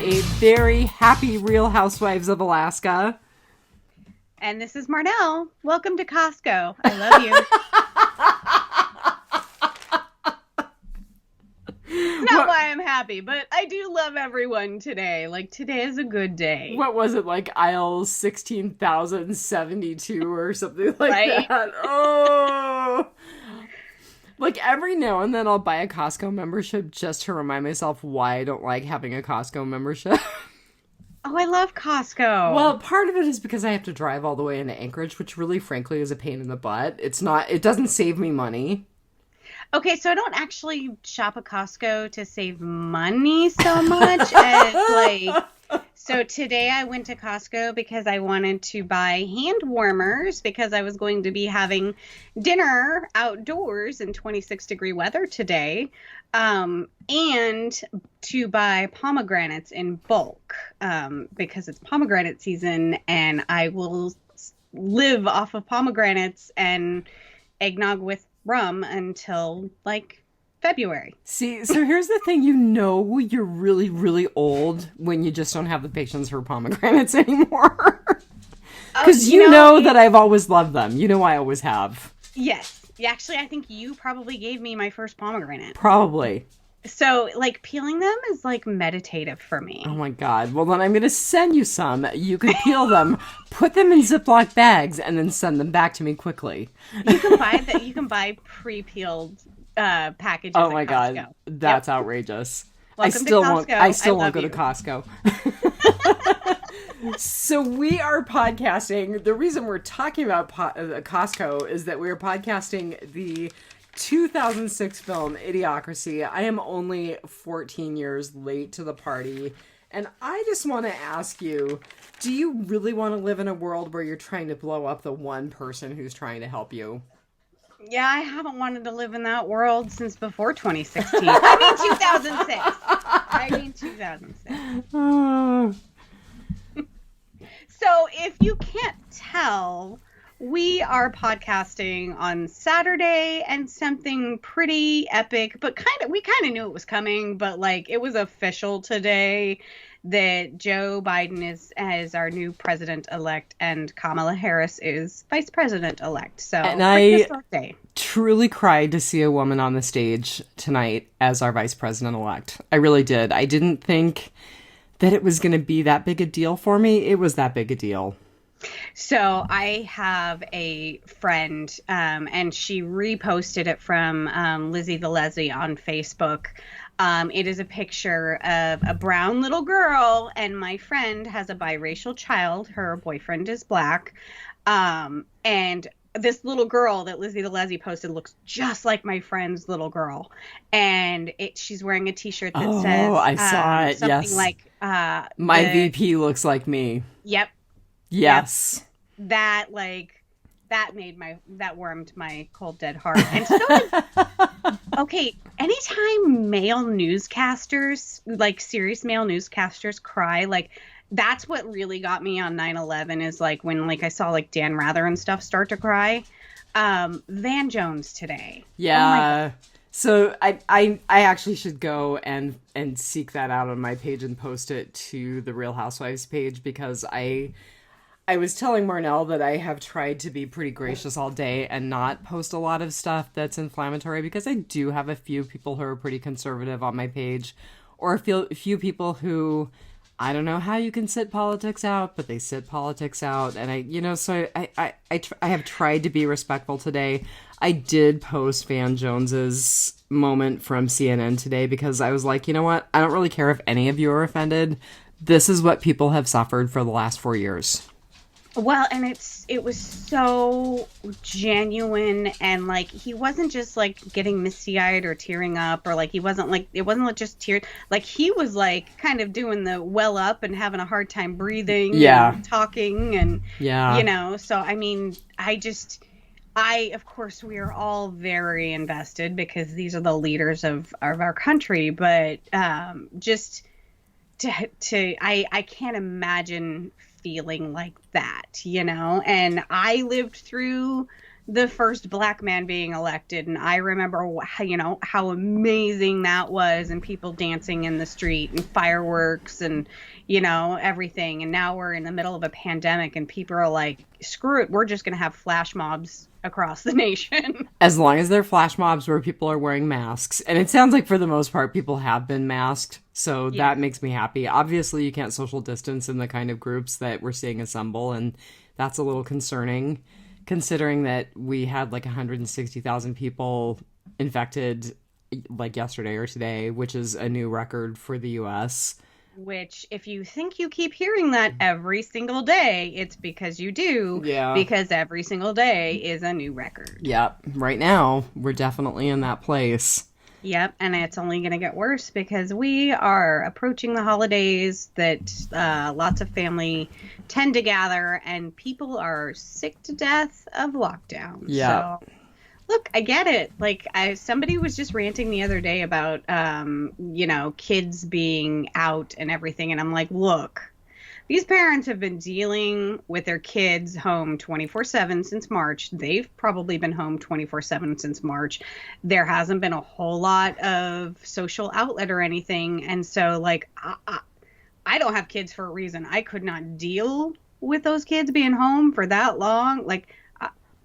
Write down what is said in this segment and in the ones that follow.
a very happy Real Housewives of Alaska. And this is Marnell. Welcome to Costco. I love you. It's not why I'm happy, but I do love everyone today. Like, today is a good day. What was it, like aisle 16,072 or something like that? Oh! Like, every now and then I'll buy a Costco membership just to remind myself why I don't like having a Costco membership. Oh, I love Costco. Well, part of it is because I have to drive all the way into Anchorage, which really, frankly, is a pain in the butt. It doesn't save me money. Okay, so I don't actually shop at Costco to save money so much as, like... So today I went to Costco because I wanted to buy hand warmers because I was going to be having dinner outdoors in 26-degree weather today, and to buy pomegranates in bulk because it's pomegranate season and I will live off of pomegranates and eggnog with rum until like February. See, so here's the thing, you're really, really old when you just don't have the patience for pomegranates anymore. Because you know that I've always loved them. You know I always have. Yes. Actually, I think you probably gave me my first pomegranate. Probably. So, like, peeling them is, like, meditative for me. Oh, my God. Well, then I'm going to send you some. You can peel them, put them in Ziploc bags, and then send them back to me quickly. You can buy pre-peeled packages. Oh my at God, Costco. that's outrageous. Welcome to Costco. I still won't go you. to Costco. So we are podcasting. The reason we're talking about Costco is that we are podcasting the 2006 film Idiocracy. I am only 14 years late to the party, and I just want to ask you, do you really want to live in a world where you're trying to blow up the one person who's trying to help you? Yeah, I haven't wanted to live in that world since before 2016. I mean 2006. So if you can't tell, we are podcasting on Saturday, and something pretty epic, but we kind of knew it was coming, but like it was official today that Joe Biden is our new president-elect and Kamala Harris is vice president-elect. So, and I truly cried to see a woman on the stage tonight as our vice president-elect. I really did. I didn't think that it was going to be that big a deal for me. It was that big a deal. So I have a friend, and she reposted it from Lizzie the Leslie on Facebook. It is a picture of a brown little girl, and my friend has a biracial child. Her boyfriend is black. And this little girl that Lizzie the Leslie posted looks just like my friend's little girl. And she's wearing a t-shirt that says... I saw it, something yes. like... My VP looks like me. Yep. Yes. Yep. That warmed my cold dead heart. And so okay, anytime male newscasters, like serious male newscasters cry, like that's what really got me on 9/11 is like when like I saw like Dan Rather and stuff start to cry. Van Jones today. Yeah. Oh, so I actually should go and seek that out on my page and post it to the Real Housewives page, because I was telling Marnell that I have tried to be pretty gracious all day and not post a lot of stuff that's inflammatory, because I do have a few people who are pretty conservative on my page, or a few people who, I don't know how you can sit politics out, but they sit politics out. And I have tried to be respectful today. I did post Van Jones's moment from CNN today because I was like, you know what? I don't really care if any of you are offended. This is what people have suffered for the last 4 years. Well, and it was so genuine, and like he wasn't just like getting misty-eyed or tearing up, or like it wasn't like just tears. Like he was like kind of doing the well up and having a hard time breathing, and talking, and So I mean, of course, we are all very invested because these are the leaders of our country, but I can't imagine feeling like that, and I lived through the first black man being elected, and I remember how amazing that was, and people dancing in the street and fireworks and everything. And now we're in the middle of a pandemic and people are like, screw it, we're just gonna have flash mobs across the nation. As long as they're flash mobs where people are wearing masks. And it sounds like for the most part people have been masked, so that makes me happy. Obviously you can't social distance in the kind of groups that we're seeing assemble, and that's a little concerning, considering that we had like 160,000 people infected like yesterday or today, which is a new record for the US. Which, if you think you keep hearing that every single day, it's because you do. Yeah. Because every single day is a new record. Yep. Right now, we're definitely in that place. Yep. And it's only going to get worse because we are approaching the holidays that lots of family tend to gather, and people are sick to death of lockdown. Yeah. So, look, I get it. Like, somebody was just ranting the other day about, kids being out and everything. And I'm like, look, these parents have been dealing with their kids home 24/7 since March. They've probably been home 24/7 since March. There hasn't been a whole lot of social outlet or anything. And so, like, I don't have kids for a reason. I could not deal with those kids being home for that long. Like,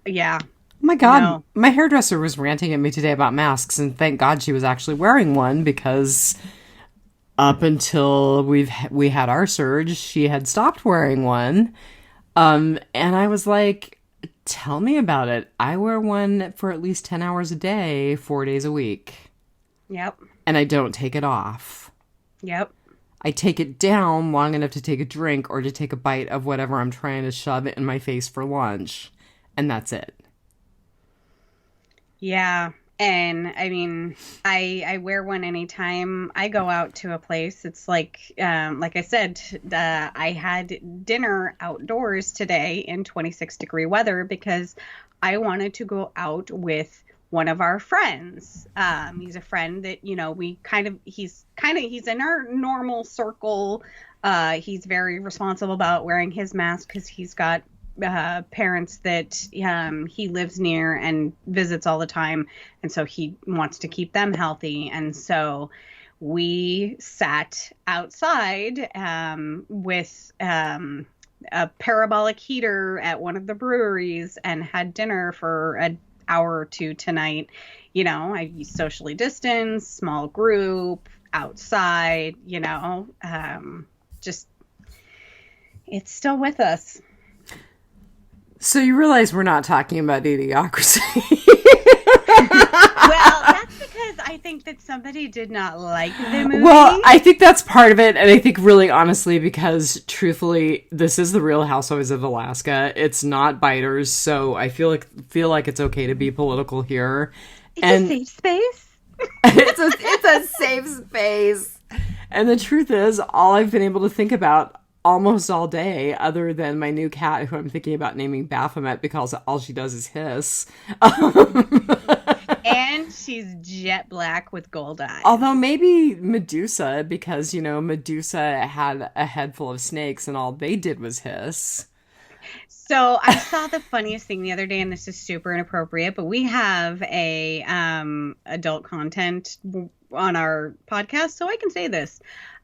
yeah. Oh my God, my hairdresser was ranting at me today about masks, and thank God she was actually wearing one, because up until we had our surge, she had stopped wearing one. And I was like, tell me about it. I wear one for at least 10 hours a day, 4 days a week. Yep. And I don't take it off. Yep. I take it down long enough to take a drink or to take a bite of whatever I'm trying to shove it in my face for lunch. And that's it. Yeah. And I mean, I wear one anytime I go out to a place. It's like I said, I had dinner outdoors today in 26-degree weather because I wanted to go out with one of our friends. He's a friend that, he's in our normal circle. He's very responsible about wearing his mask because he's got parents that he lives near and visits all the time, and so he wants to keep them healthy. And so we sat outside with a parabolic heater at one of the breweries and had dinner for an hour or two tonight. I socially distanced, small group, outside, just, it's still with us. So you realize we're not talking about Idiocracy. Well, that's because I think that somebody did not like the movie. Well, I think that's part of it, and I think really honestly because, truthfully, this is the Real Housewives of Alaska. It's not Biters, so I feel like it's okay to be political here. It's a safe space. It's a safe space. And the truth is, all I've been able to think about almost all day, other than my new cat, who I'm thinking about naming Baphomet because all she does is hiss. And she's jet black with gold eyes. Although maybe Medusa, because, Medusa had a head full of snakes and all they did was hiss. So I saw the funniest thing the other day, and this is super inappropriate, but we have a adult content on our podcast, so I can say this.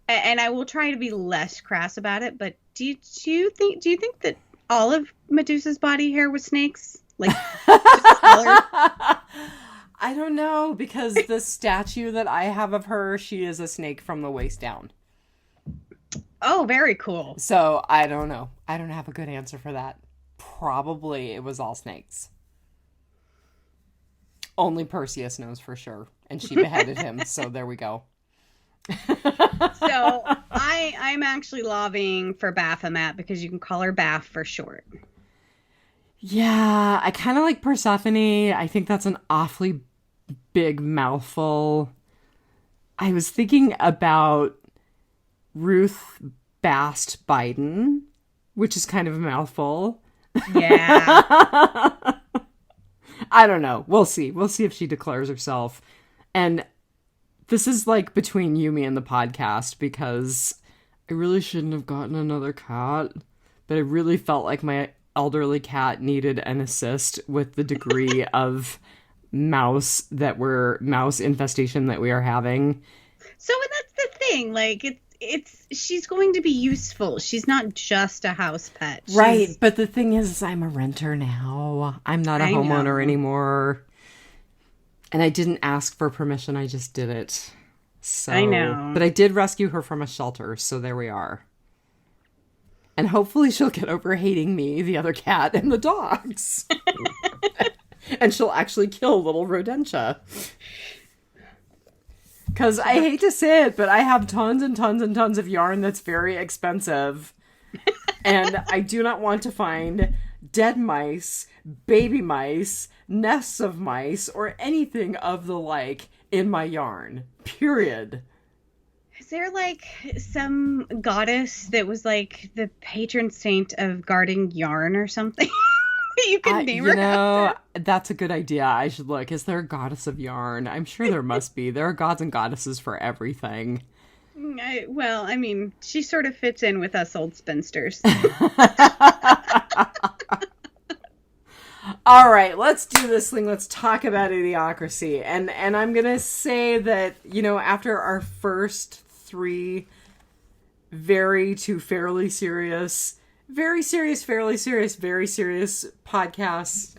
And I will try to be less crass about it, but do you think that all of Medusa's body hair was snakes? Like, just color? I don't know, because the statue that I have of her, she is a snake from the waist down. Oh, very cool. So I don't know. I don't have a good answer for that. Probably it was all snakes. Only Perseus knows for sure, and she beheaded him, so there we go. So I'm actually lobbying for Baphomet because you can call her Baph for short. Yeah, I kind of like Persephone. I think that's an awfully big mouthful. I was thinking about Ruth Bast Biden, which is kind of a mouthful. Yeah. I don't know. We'll see. We'll see if she declares herself. And this is like between you, me, and the podcast, because I really shouldn't have gotten another cat, but I really felt like my elderly cat needed an assist with the degree of mouse infestation that we are having. So and that's the thing. Like she's going to be useful. She's not just a house pet. Right, but the thing is, I'm a renter now. I'm not a homeowner anymore. And I didn't ask for permission. I just did it. So, I know. But I did rescue her from a shelter, so there we are. And hopefully she'll get over hating me, the other cat, and the dogs. And she'll actually kill little Rodentia. Because I hate to say it, but I have tons and tons and tons of yarn that's very expensive. And I do not want to find dead mice, baby mice, nests of mice, or anything of the like in my yarn. Period. Is there like some goddess that was like the patron saint of guarding yarn or something? You could name her after. That's a good idea. I should look. Is there a goddess of yarn? I'm sure there must be. There are gods and goddesses for everything. Well, I mean, she sort of fits in with us old spinsters. All right, let's do this thing. Let's talk about Idiocracy. And I'm going to say that, after our first 3 fairly serious, very serious, fairly serious, very serious podcasts,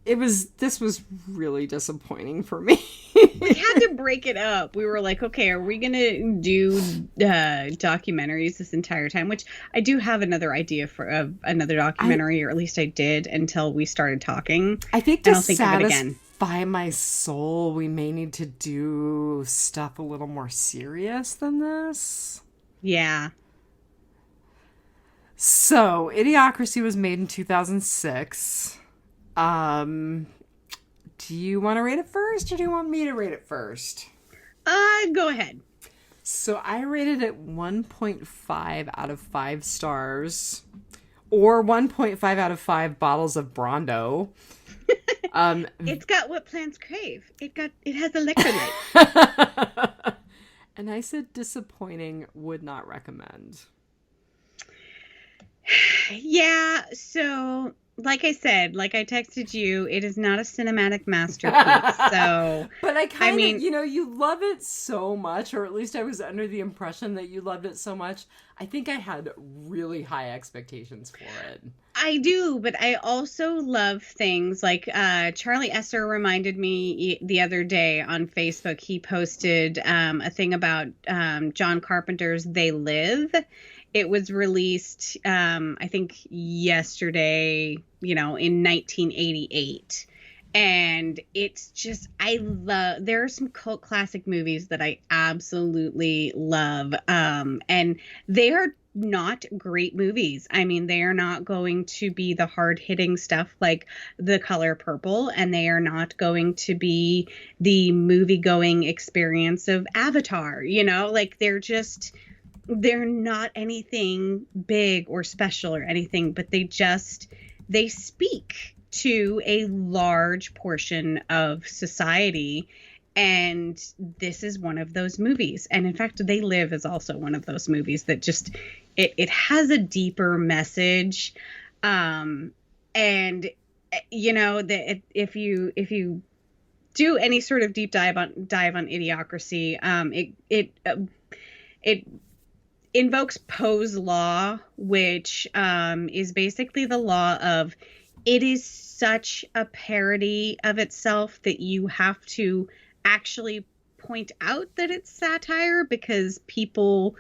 this was really disappointing for me. We had to break it up. We were like, okay, are we going to do documentaries this entire time? Which I do have another idea for another documentary, or at least I did until we started talking. I think to satisfy my soul, we may need to do stuff a little more serious than this. Yeah. So, Idiocracy was made in 2006. Do you want to rate it first, or do you want me to rate it first? Go ahead. So I rated it 1.5 out of 5 stars, or 1.5 out of 5 bottles of Brondo. It's got what plants crave. It has electrolyte. And I said disappointing, would not recommend. Yeah, so like I said, like I texted you, it is not a cinematic masterpiece. So, but I mean, you love it so much, or at least I was under the impression that you loved it so much. I think I had really high expectations for it. I do, but I also love things like Charlie Esser reminded me the other day on Facebook. He posted a thing about John Carpenter's They Live. It was released, I think, yesterday, in 1988. And it's just, there are some cult classic movies that I absolutely love. And they are not great movies. I mean, they are not going to be the hard-hitting stuff like The Color Purple, and they are not going to be the movie-going experience of Avatar, like they're not anything big or special or anything, but they speak to a large portion of society. And this is one of those movies. And in fact, They Live is also one of those movies that just, it has a deeper message. And that if you do any sort of deep dive on Idiocracy, it invokes Poe's law, which is basically the law of it is such a parody of itself that you have to actually point out that it's satire because people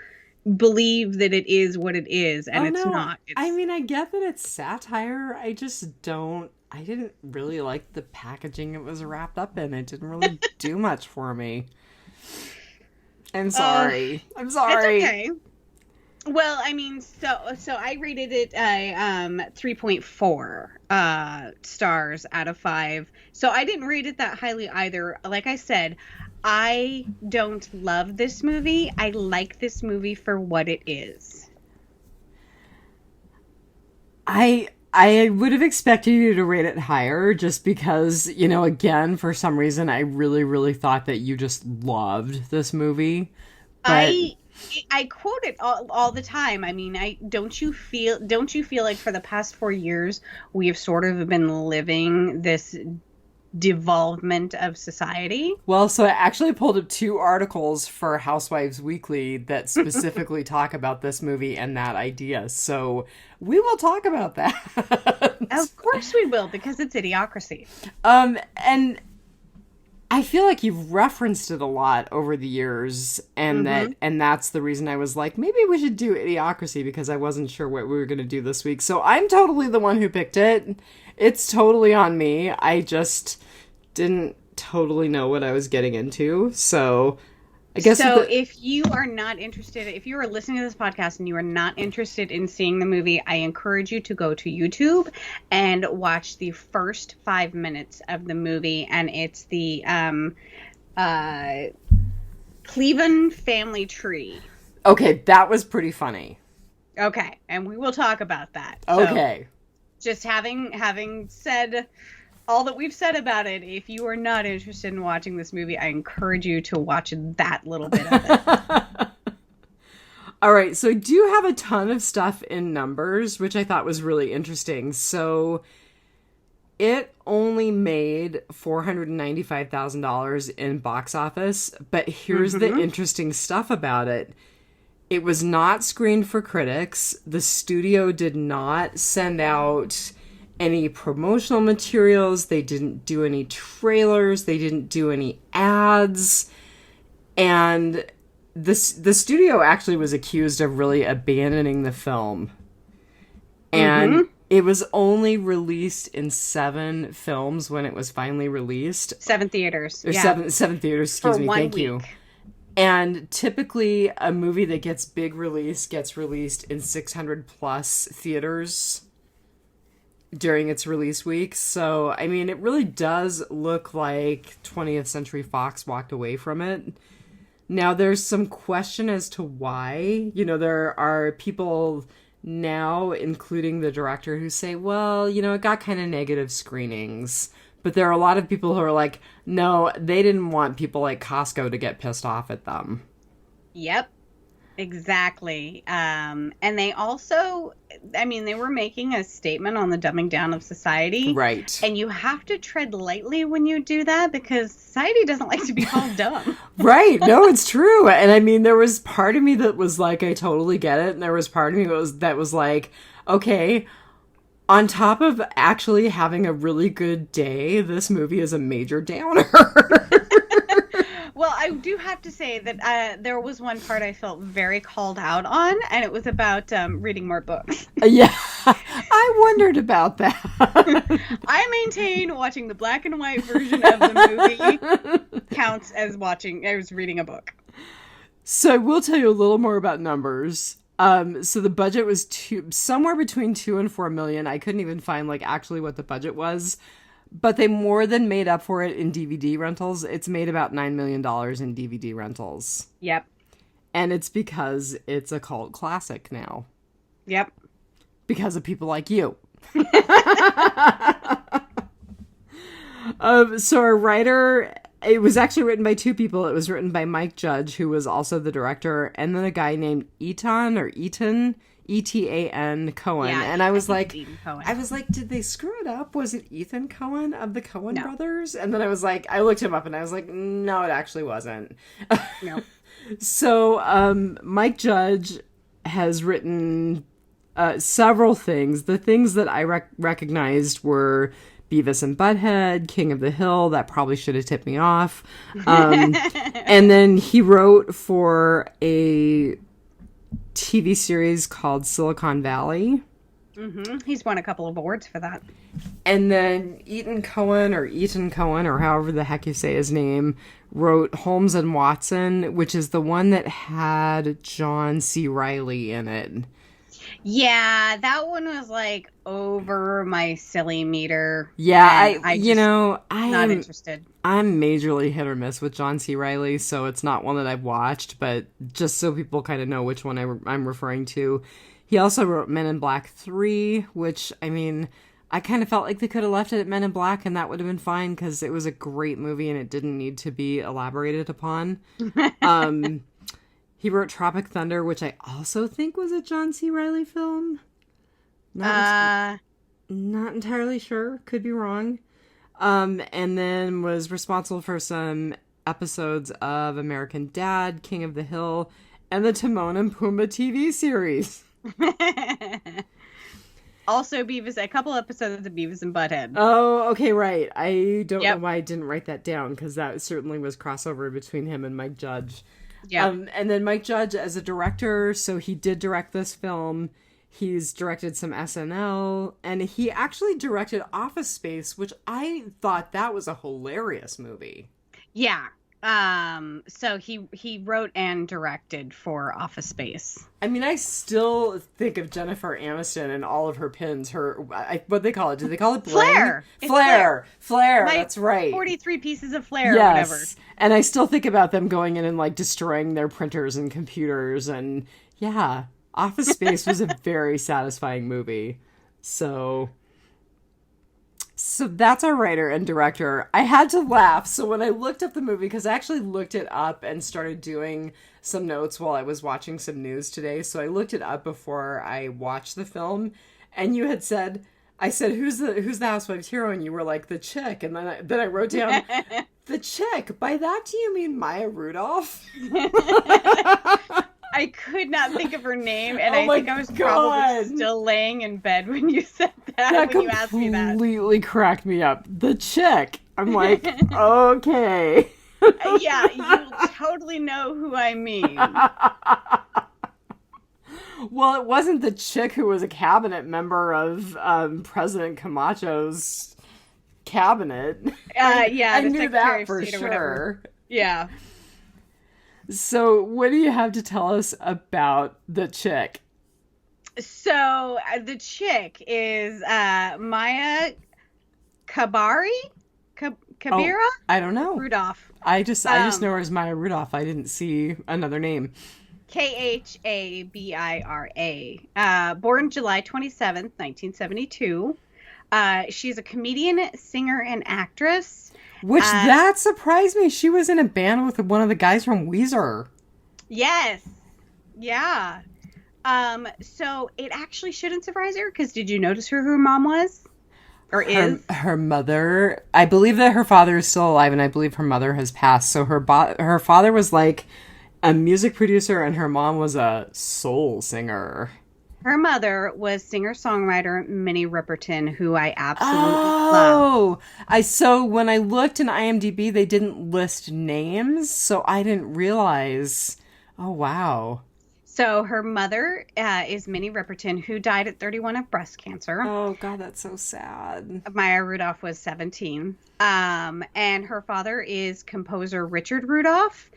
believe that it is what it is, and it's not. I mean, I get that it's satire. I didn't really like the packaging it was wrapped up in. It didn't really do much for me. I'm sorry. I'm sorry. It's okay. Well, I mean, so I rated it 3.4 stars out of 5. So I didn't rate it that highly either. Like I said, I don't love this movie. I like this movie for what it is. I would have expected you to rate it higher just because, again, for some reason, I really, really thought that you just loved this movie. But I quote it all the time. I mean, don't you feel like for the past 4 years we have sort of been living this devolvement of society? Well, so I actually pulled up 2 articles for Housewives Weekly that specifically talk about this movie and that idea. So we will talk about that. Of course we will, because it's Idiocracy. And I feel like you've referenced it a lot over the years, and that's the reason I was like, maybe we should do Idiocracy, because I wasn't sure what we were going to do this week. So I'm totally the one who picked it. It's totally on me. I just didn't totally know what I was getting into. So I guess if you are not interested, if you are listening to this podcast and you are not interested in seeing the movie, I encourage you to go to YouTube and watch the first 5 minutes of the movie. And it's the Cleveland family tree. Okay, that was pretty funny. Okay, and we will talk about that. Okay. So, just having said all that we've said about it, if you are not interested in watching this movie, I encourage you to watch that little bit of it. All right, so I do have a ton of stuff in numbers, which I thought was really interesting. So it only made $495,000 in box office, but here's the interesting stuff about it. It was not screened for critics. The studio did not send out any promotional materials. They didn't do any trailers. They didn't do any ads. And the studio actually was accused of really abandoning the film. And it was only released in 7 films when it was finally released. 7 theaters. Or yeah. 7 theaters, excuse me. Thank you. And typically a movie that gets big release gets released in 600 plus theaters during its release week. So, I mean, it really does look like 20th Century Fox walked away from it. Now, there's some question as to why. You know, there are people now, including the director, who say, well, you know, it got kind of negative screenings. But there are a lot of people who are like, no, they didn't want people like Costco to get pissed off at them. Yep. Exactly. And they also, I mean, they were making a statement on the dumbing down of society. Right. And you have to tread lightly when you do that, because society doesn't like to be called dumb. Right. No, it's true. And I mean, there was part of me that was like, I totally get it. And there was part of me that was like, okay, on top of actually having a really good day, this movie is a major downer. Well, I do have to say that there was one part I felt very called out on, and it was about reading more books. Yeah, I wondered about that. I maintain watching the black and white version of the movie counts as reading a book. So I will tell you a little more about numbers. So the budget was somewhere between 2 and 4 million. I couldn't even find like actually what the budget was. But they more than made up for it in DVD rentals. It's made about $9 million in DVD rentals. Yep. And it's because it's a cult classic now. Yep. Because of people like you. So our writer, it was actually written by 2 people. It was written by Mike Judge, who was also the director, and then a guy named Etan, E-T-A-N Cohen. Yeah, and I was like, did they screw it up? Was it Ethan Cohen of the Cohen brothers? And then I was like, I looked him up and I was like, no, it actually wasn't. No. So Mike Judge has written several things. The things that I recognized were Beavis and Butthead, King of the Hill. That probably should have tipped me off. And then he wrote for a TV series called Silicon Valley. He's won a couple of awards for that. And then Ethan Cohen, or however the heck you say his name, wrote Holmes and Watson, which is the one that had John C. Reilly in it. Yeah, that one was like over my silly meter. Yeah, I'm not interested. I'm majorly hit or miss with John C. Reilly, so it's not one that I've watched, but just so people kind of know which one I'm referring to. He also wrote Men in Black 3, which, I mean, I kind of felt like they could have left it at Men in Black and that would have been fine because it was a great movie and it didn't need to be elaborated upon. He wrote Tropic Thunder, which I also think was a John C. Reilly film. Not entirely sure. Could be wrong. And then was responsible for some episodes of American Dad, King of the Hill, and the Timon and Pumbaa TV series. Also, a couple episodes of Beavis and Butthead. Oh, okay, right. I don't know why I didn't write that down, because that certainly was crossover between him and Mike Judge. Yeah. And then Mike Judge as a director, so he did direct this film. He's directed some SNL, and he actually directed Office Space, which I thought that was a hilarious movie. Yeah. So he wrote and directed for Office Space. I mean, I still think of Jennifer Aniston and all of her pins. What they call it? Do they call it bling? Flair. Flair. That's right. 43 pieces of flair, yes. Or whatever. And I still think about them going in and like destroying their printers and computers, and yeah. Office Space was a very satisfying movie. So that's our writer and director. I had to laugh. So when I looked up the movie, because I actually looked it up and started doing some notes while I was watching some news today. So I looked it up before I watched the film. And you had said, I said, who's the Housewives hero? And you were like, the chick. And then I wrote down, the chick. By that, do you mean Maya Rudolph? I could not think of her name, and I think I was probably still laying in bed when you said that when you asked me that. Completely cracked me up. The chick. I'm like, okay. Yeah, you totally know who I mean. Well, it wasn't the chick who was a cabinet member of President Camacho's cabinet. Yeah, I knew that for sure. Yeah. So, what do you have to tell us about the chick? So, the chick is Maya Kabari? Kabira? Oh, I don't know. Rudolph. I just know her as Maya Rudolph. I didn't see another name. Khabira. Born July 27th, 1972. She's a comedian, singer, and actress. Which, that surprised me. She was in a band with one of the guys from Weezer. Yes. Yeah. So it actually shouldn't surprise her, because did you notice who her mom was? Or is? Her mother. I believe that her father is still alive, and I believe her mother has passed. So her father was like a music producer, and her mom was a soul singer. Her mother was singer-songwriter Minnie Riperton, who I absolutely love. So when I looked in IMDb, they didn't list names, so I didn't realize. Oh, wow. So her mother is Minnie Riperton, who died at 31 of breast cancer. Oh, God, that's so sad. Maya Rudolph was 17. And her father is composer Richard Rudolph.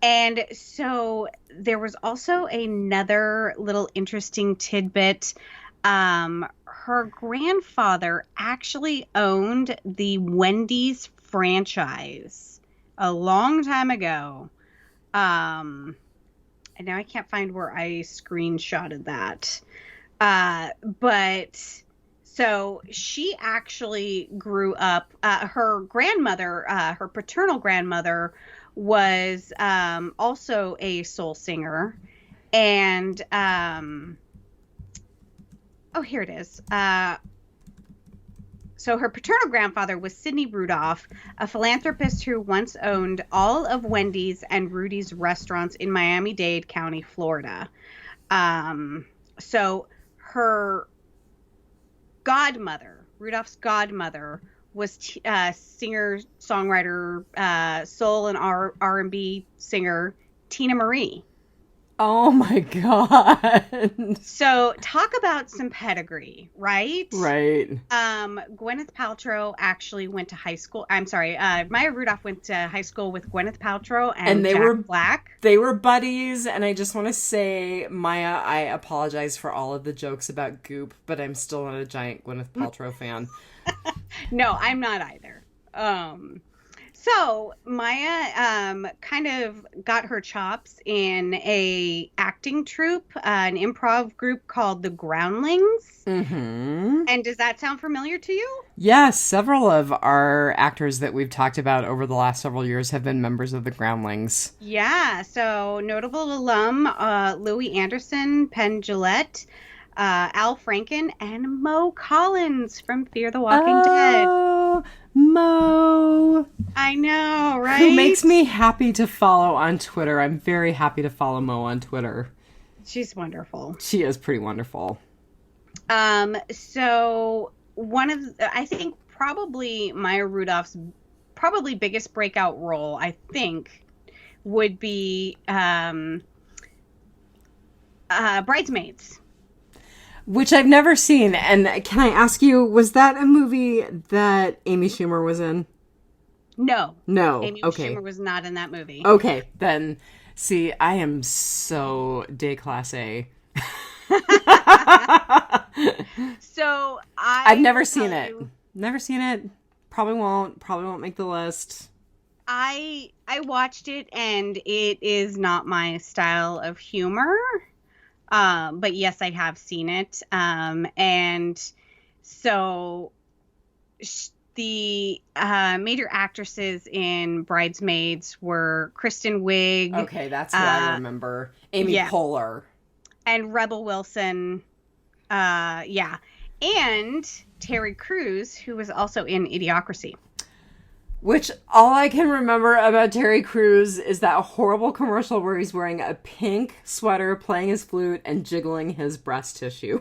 And so there was also another little interesting tidbit. Her grandfather actually owned the Wendy's franchise a long time ago. And now I can't find where I screenshotted that. But so she actually grew up, her grandmother, her paternal grandmother, was also a soul singer, and here it is. So her paternal grandfather was Sidney Rudolph, a philanthropist who once owned all of Wendy's and Rudy's restaurants in Miami-Dade County, Florida. So her godmother, Rudolph's godmother, was singer, songwriter, soul and R&B singer Tina Marie. Oh my God. So talk about some pedigree, right? Right. Gwyneth Paltrow actually went to high school. I'm sorry. Maya Rudolph went to high school with Gwyneth Paltrow and they Jack were Black. They were buddies, and I just want to say, Maya, I apologize for all of the jokes about Goop, but I'm still not a giant Gwyneth Paltrow fan. No, I'm not either. So Maya kind of got her chops in a acting troupe, an improv group called the Groundlings. Mm-hmm. And does that sound familiar to you? Yes, several of our actors that we've talked about over the last several years have been members of the Groundlings. Yeah, so notable alum Louis Anderson, Penn Jillette, Al Franken, and Mo Collins from Fear the Walking Dead. Oh, Mo. I know, right? Who makes me happy to follow on Twitter. I'm very happy to follow Mo on Twitter. She's wonderful. She is pretty wonderful. So I think probably Maya Rudolph's probably biggest breakout role, I think, would be Bridesmaids. Which I've never seen. And can I ask you, was that a movie that Amy Schumer was in? No. No. Amy Okay. Schumer was not in that movie. Okay, then, see, I am so déclassé. So I've never seen it. Never seen it. Probably won't. Probably won't make the list. I watched it and it is not my style of humor. But yes, I have seen it. And so the major actresses in Bridesmaids were Kristen Wiig. Okay, that's what I remember. Amy Poehler. And Rebel Wilson. Yeah. And Terry Crews, who was also in Idiocracy. Which, all I can remember about Terry Crews is that horrible commercial where he's wearing a pink sweater, playing his flute, and jiggling his breast tissue.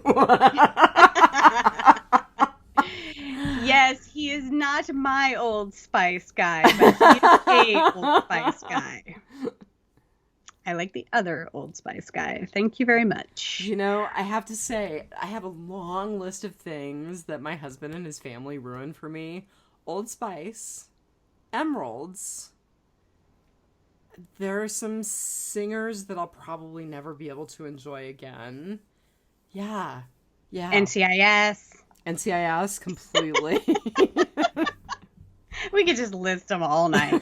Yes, he is not my Old Spice guy, but he is a Old Spice guy. I like the other Old Spice guy. Thank you very much. You know, I have to say, I have a long list of things that my husband and his family ruined for me. Old Spice, Emeralds. There are some singers that I'll probably never be able to enjoy again. Yeah. NCIS. NCIS, completely. We could just list them all night.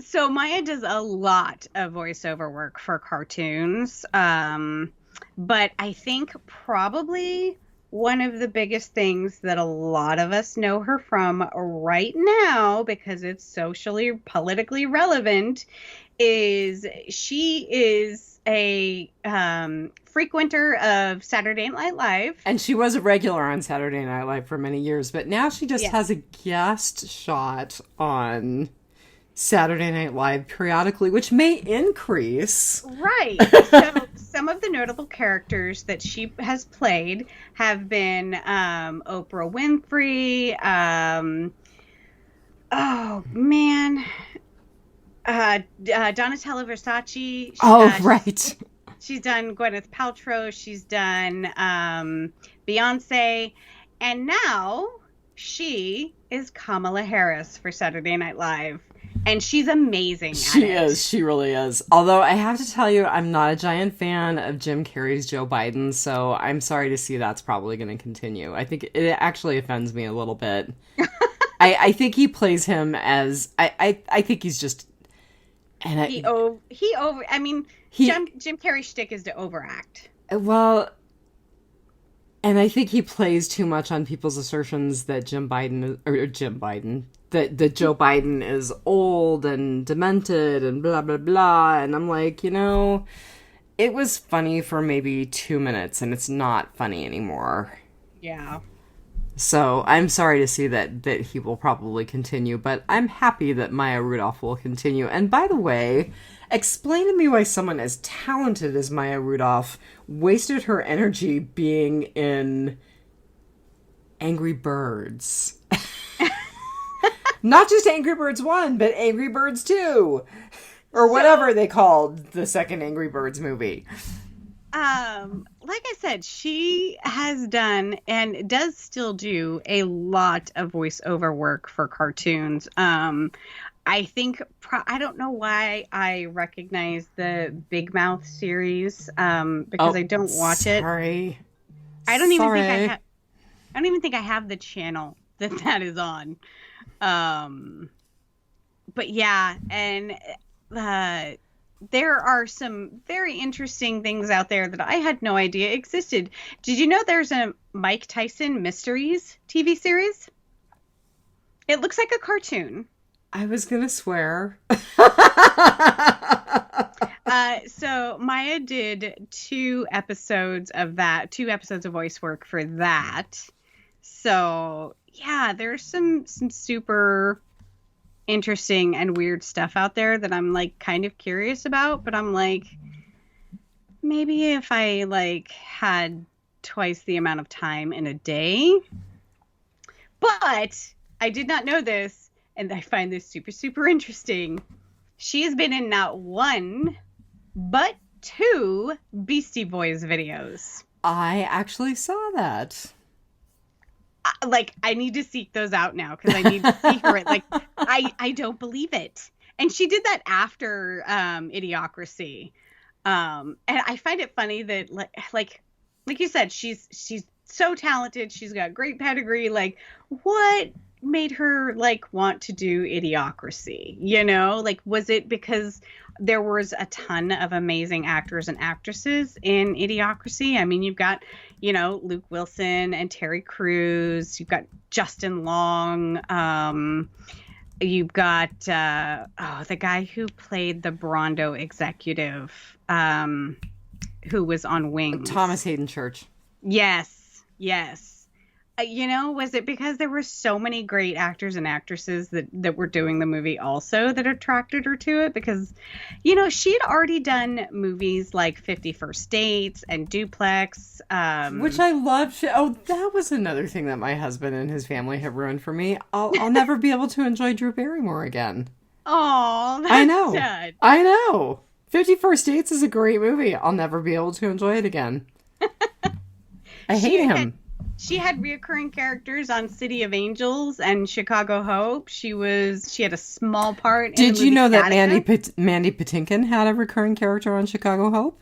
So Maya does a lot of voiceover work for cartoons. But I think probably one of the biggest things that a lot of us know her from right now, because it's socially, politically relevant, is she is a frequenter of Saturday Night Live. And she was a regular on Saturday Night Live for many years, but now she just has a guest shot on Saturday Night Live periodically, which may increase. Right. So some of the notable characters that she has played have been Oprah Winfrey, oh man, Donatella Versace. Right. She's done Gwyneth Paltrow. She's done Beyonce. And now she is Kamala Harris for Saturday Night Live. And she's amazing. She is. She really is. Although I have to tell you, I'm not a giant fan of Jim Carrey's Joe Biden, so I'm sorry to see that's probably going to continue. I think it actually offends me a little bit. I think he plays him as I think he's just and Jim Carrey's shtick is to overact. Well, and I think he plays too much on people's assertions that Joe Biden is old and demented and blah, blah, blah. And I'm like, it was funny for maybe 2 minutes and it's not funny anymore. Yeah. So I'm sorry to see that he will probably continue, but I'm happy that Maya Rudolph will continue. And by the way, explain to me why someone as talented as Maya Rudolph wasted her energy being in Angry Birds. Not just Angry Birds 1, but Angry Birds 2. Or whatever they called the second Angry Birds movie. Like I said, she has done and does still do a lot of voiceover work for cartoons. I think, I don't know why I recognize the Big Mouth series, because I don't watch it. I don't even think I have the channel that is on. but yeah, and uh, there are some very interesting things out there that I had no idea existed. Did you know there's a Mike Tyson Mysteries TV series? It looks like a cartoon. I was gonna swear. So Maya did 2 episodes of that, 2 episodes of voice work for that. So yeah, there's some super interesting and weird stuff out there that I'm like kind of curious about, but I'm like, maybe if I like had twice the amount of time in a day. But I did not know this, and I find this super, super interesting. She has been in not 1, but 2 Beastie Boys videos. I actually saw that. Like, I need to seek those out now because I need to see her. Like, I don't believe it. And she did that after Idiocracy. And I find it funny that like you said, she's so talented. She's got great pedigree. Like, what made her like want to do Idiocracy? You know, like, was it because there was a ton of amazing actors and actresses in Idiocracy? I mean, you've got, you know, Luke Wilson and Terry Crews. You've got Justin Long. You've got the guy who played the Brondo executive, who was on Wings. Thomas Hayden Church. Yes. You know, was it because there were so many great actors and actresses that were doing the movie also that attracted her to it? Because, you know, she had already done movies like 50 First Dates and Duplex. Which I loved. Oh, that was another thing that my husband and his family have ruined for me. I'll never be able to enjoy Drew Barrymore again. Oh, that's I know. sad. I know. 50 First Dates is a great movie. I'll never be able to enjoy it again. I hate him. She had reoccurring characters on City of Angels and Chicago Hope. She had a small part. Did in you know that Attica. Mandy Patinkin had a recurring character on Chicago Hope?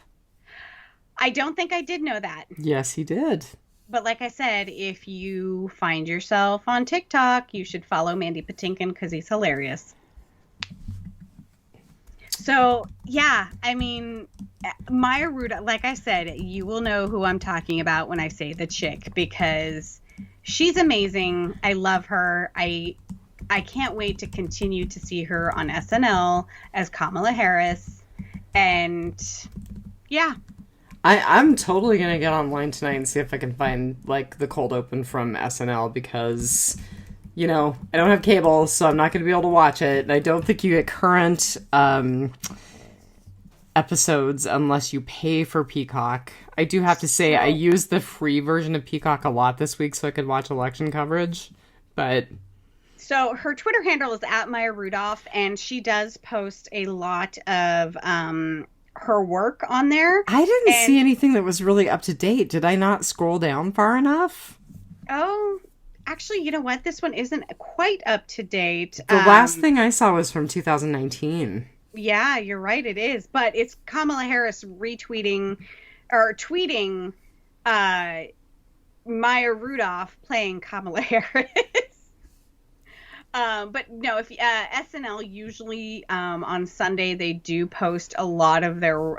I don't think I did know that. Yes, he did. But like I said, if you find yourself on TikTok, you should follow Mandy Patinkin because he's hilarious. So, yeah, I mean, Maya Rudolph, like I said, you will know who I'm talking about when I say the chick because she's amazing. I love her. I can't wait to continue to see her on SNL as Kamala Harris. And, yeah. I'm totally going to get online tonight and see if I can find, like, the cold open from SNL because, you know, I don't have cable, so I'm not going to be able to watch it. And I don't think you get current episodes unless you pay for Peacock. I do have to say, I used the free version of Peacock a lot this week so I could watch election coverage, but... So her Twitter handle is @MayaRudolph, and she does post a lot of her work on there. I didn't see anything that was really up to date. Did I not scroll down far enough? Oh, actually, you know what? This one isn't quite up to date. The last thing I saw was from 2019. Yeah, you're right. It is. But it's Kamala Harris retweeting or tweeting Maya Rudolph playing Kamala Harris. But no, if SNL usually on Sunday, they do post a lot of their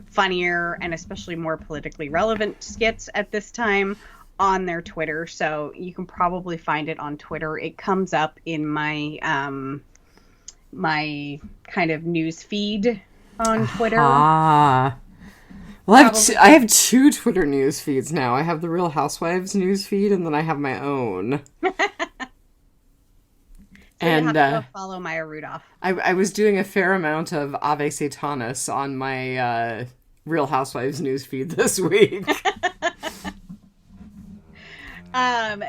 funnier and especially more politically relevant skits at this time on their Twitter. So you can probably find it on Twitter. It comes up in my my kind of news feed on Twitter. Ah. Well, I have two Twitter news feeds now. I have the Real Housewives news feed, and then I have my own. So and you have to go follow Maya Rudolph. I was doing a fair amount of Ave Satanas on my Real Housewives news feed this week.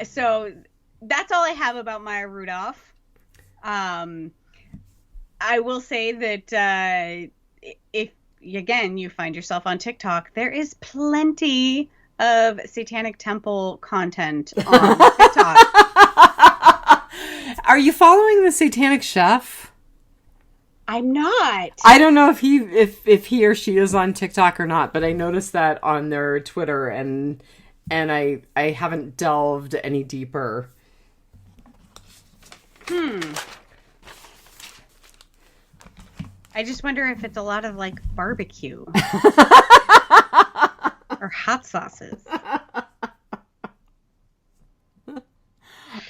So that's all I have about Maya Rudolph. I will say that if, again, you find yourself on TikTok, there is plenty of Satanic Temple content on TikTok. Are you following the Satanic Chef? I'm not. I don't know if he or she is on TikTok or not, but I noticed that on their Twitter, and I haven't delved any deeper. I just wonder if it's a lot of like barbecue or hot sauces.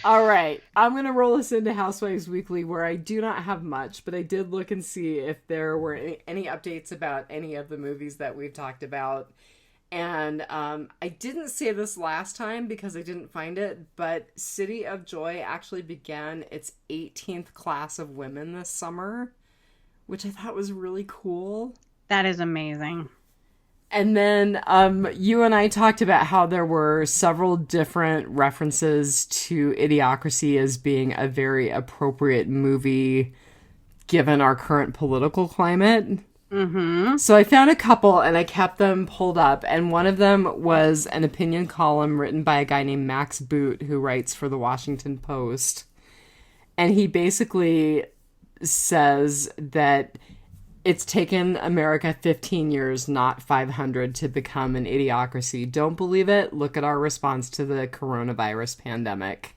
All right, I'm going to roll us into Housewives Weekly, where I do not have much, but I did look and see if there were any updates about any of the movies that we've talked about. And I didn't say this last time because I didn't find it, but City of Joy actually began its 18th class of women this summer, which I thought was really cool. That is amazing. And then you and I talked about how there were several different references to Idiocracy as being a very appropriate movie given our current political climate. Mm-hmm. So I found a couple and I kept them pulled up. And one of them was an opinion column written by a guy named Max Boot, who writes for the Washington Post. And he basically says that it's taken America 15 years, not 500, to become an idiocracy. Don't believe it? Look at our response to the coronavirus pandemic.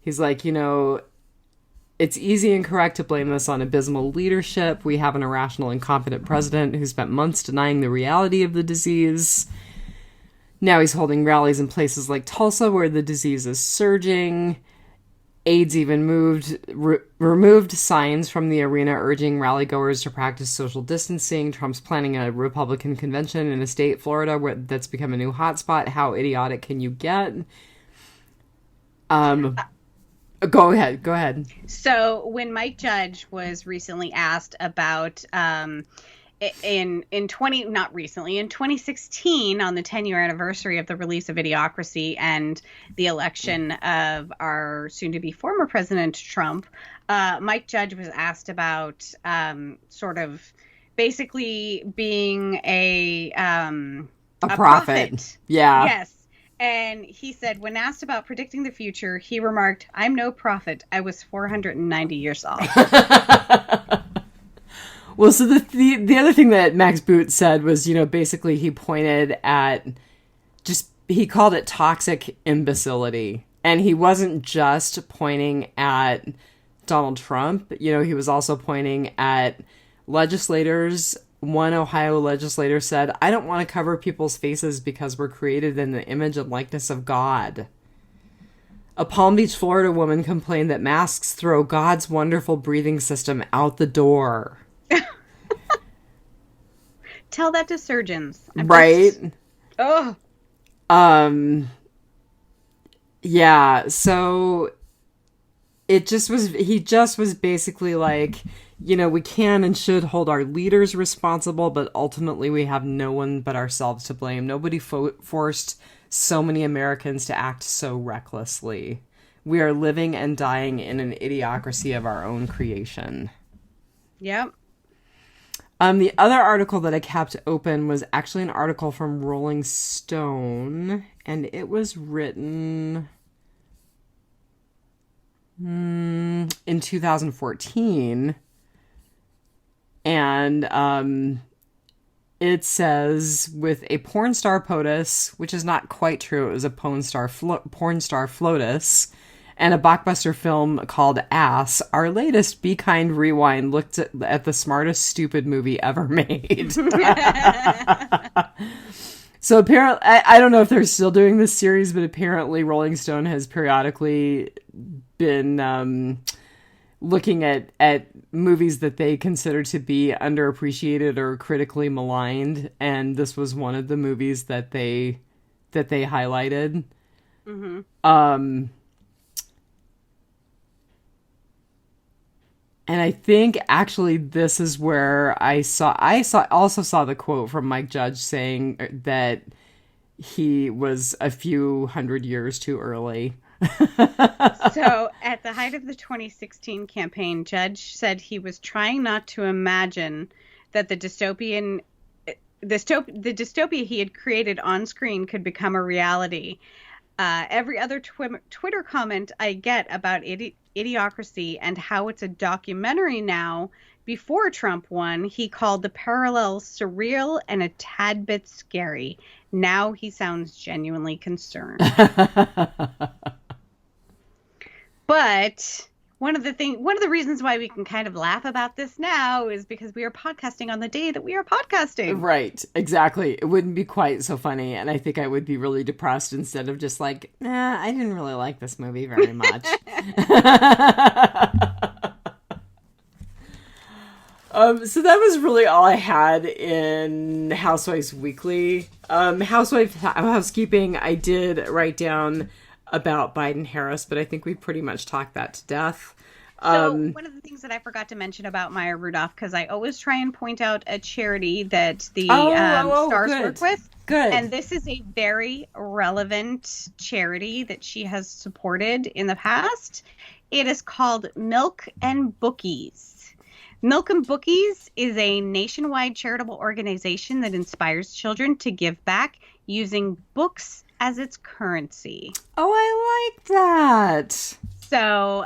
He's like, it's easy and correct to blame this on abysmal leadership. We have an irrational, incompetent president who spent months denying the reality of the disease. Now he's holding rallies in places like Tulsa where the disease is surging. AIDS even removed signs from the arena urging rallygoers to practice social distancing. Trump's planning a Republican convention in a state, Florida, that's become a new hotspot. How idiotic can you get? Go ahead. So when Mike Judge was recently asked about in 2016, on the 10-year anniversary of the release of Idiocracy and the election of our soon-to-be former President Trump, Mike Judge was asked about sort of basically being a prophet. Yeah. Yes. And he said, when asked about predicting the future, he remarked, "I'm no prophet. I was 490 years old." Well, so the other thing that Max Boot said was, basically he pointed at he called it toxic imbecility. And he wasn't just pointing at Donald Trump. He was also pointing at legislators. One Ohio legislator said, "I don't want to cover people's faces because we're created in the image and likeness of God." A Palm Beach, Florida woman complained that masks throw God's wonderful breathing system out the door. Tell that to surgeons. Right? Oh. Yeah, so he just was basically like, we can and should hold our leaders responsible, but ultimately we have no one but ourselves to blame. Nobody forced so many Americans to act so recklessly. We are living and dying in an idiocracy of our own creation. Yep. The other article that I kept open was actually an article from Rolling Stone, and it was written in 2014. And it says, with a porn star POTUS, which is not quite true, it was a porn star FLOTUS, and a blockbuster film called Ass, our latest Be Kind Rewind looked at the smartest stupid movie ever made. So apparently, I don't know if they're still doing this series, but apparently Rolling Stone has periodically been looking at movies that they consider to be underappreciated or critically maligned, and this was one of the movies that they highlighted. Mm-hmm. And I think actually this is where I also saw the quote from Mike Judge saying that he was a few hundred years too early. So at the height of the 2016 campaign, Judge said he was trying not to imagine that the dystopia he had created on screen could become a reality. Every other Twitter comment I get about Idiocracy and how it's a documentary now, before Trump won, he called the parallels surreal and a tad bit scary. Now he sounds genuinely concerned. But one of the reasons why we can kind of laugh about this now is because we are podcasting on the day that we are podcasting. Right, exactly. It wouldn't be quite so funny, and I think I would be really depressed instead of just like, nah, I didn't really like this movie very much. So that was really all I had in Housewives Weekly. Housekeeping, I did write down about Biden-Harris, but I think we pretty much talked that to death. So one of the things that I forgot to mention about Maya Rudolph, because I always try and point out a charity that the stars work with. Good. And this is a very relevant charity that she has supported in the past. It is called Milk and Bookies. Milk and Bookies is a nationwide charitable organization that inspires children to give back using books as its currency. Oh, I like that. So,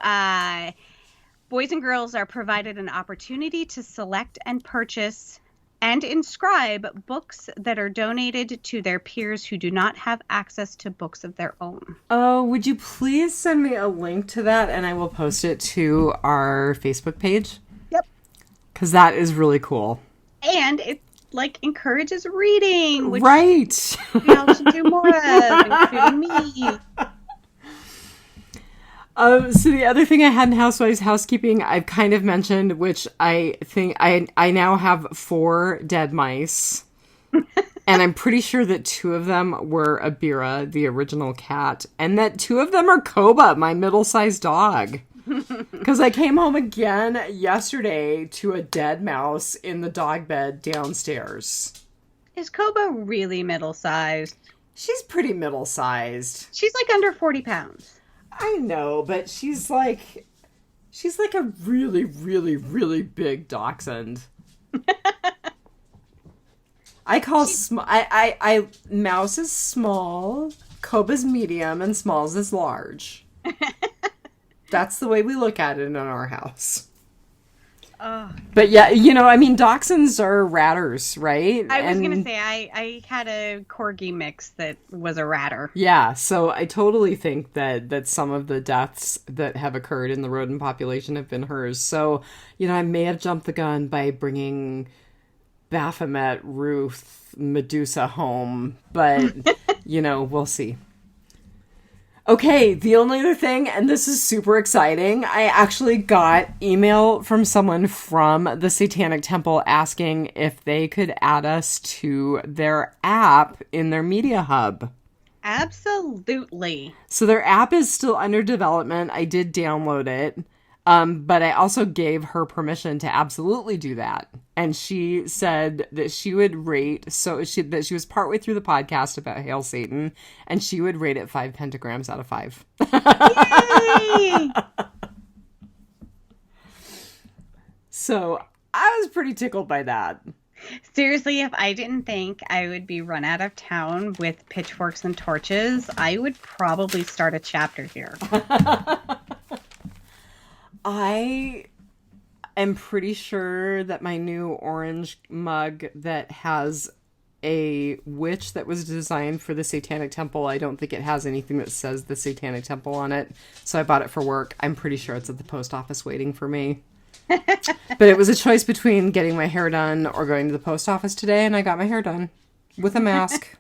boys and girls are provided an opportunity to select and purchase and inscribe books that are donated to their peers who do not have access to books of their own. Oh, would you please send me a link to that and I will post it to our Facebook page? Yep. Because that is really cool. And it encourages reading, which right. we all should do more of, including me. So the other thing I had in Housewives housekeeping, I've kind of mentioned, which I think I now have 4 dead mice. And I'm pretty sure that 2 of them were Abira, the original cat, and that 2 of them are Koba, my middle-sized dog. Because I came home again yesterday to a dead mouse in the dog bed downstairs. Is Koba really middle-sized? She's pretty middle-sized. She's under 40 pounds. I know, but she's like a really, really, really big dachshund. I call I Mouse is small, Koba's medium, and Smalls is large. That's the way we look at it in our house. But yeah, dachshunds are ratters, right? I was going to say, I had a corgi mix that was a ratter. Yeah, so I totally think that some of the deaths that have occurred in the rodent population have been hers. So, I may have jumped the gun by bringing Baphomet, Ruth, Medusa home, but, we'll see. Okay, the only other thing, and this is super exciting, I actually got email from someone from the Satanic Temple asking if they could add us to their app in their media hub. Absolutely. So their app is still under development. I did download it, but I also gave her permission to absolutely do that. And she said that she would rate, that she was partway through the podcast about Hail Satan, and she would rate it 5 pentagrams out of 5. Yay! So I was pretty tickled by that. Seriously, if I didn't think I would be run out of town with pitchforks and torches, I would probably start a chapter here. I am pretty sure that my new orange mug that has a witch that was designed for the Satanic Temple, I don't think it has anything that says the Satanic Temple on it. So I bought it for work. I'm pretty sure it's at the post office waiting for me. But it was a choice between getting my hair done or going to the post office today, and I got my hair done with a mask.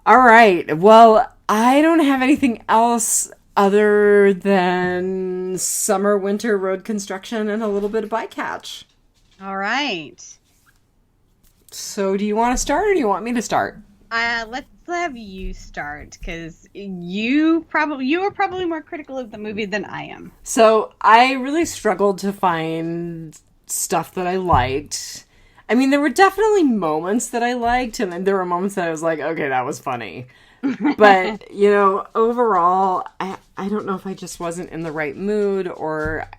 All right. Well, I don't have anything else other than summer, winter road construction and a little bit of bycatch. All right. So do you want to start or do you want me to start? Let's have you start, because you are probably more critical of the movie than I am. So I really struggled to find stuff that I liked. I mean, there were definitely moments that I liked, and then there were moments that I was like, okay, that was funny. But, overall, I don't know if I just wasn't in the right mood, or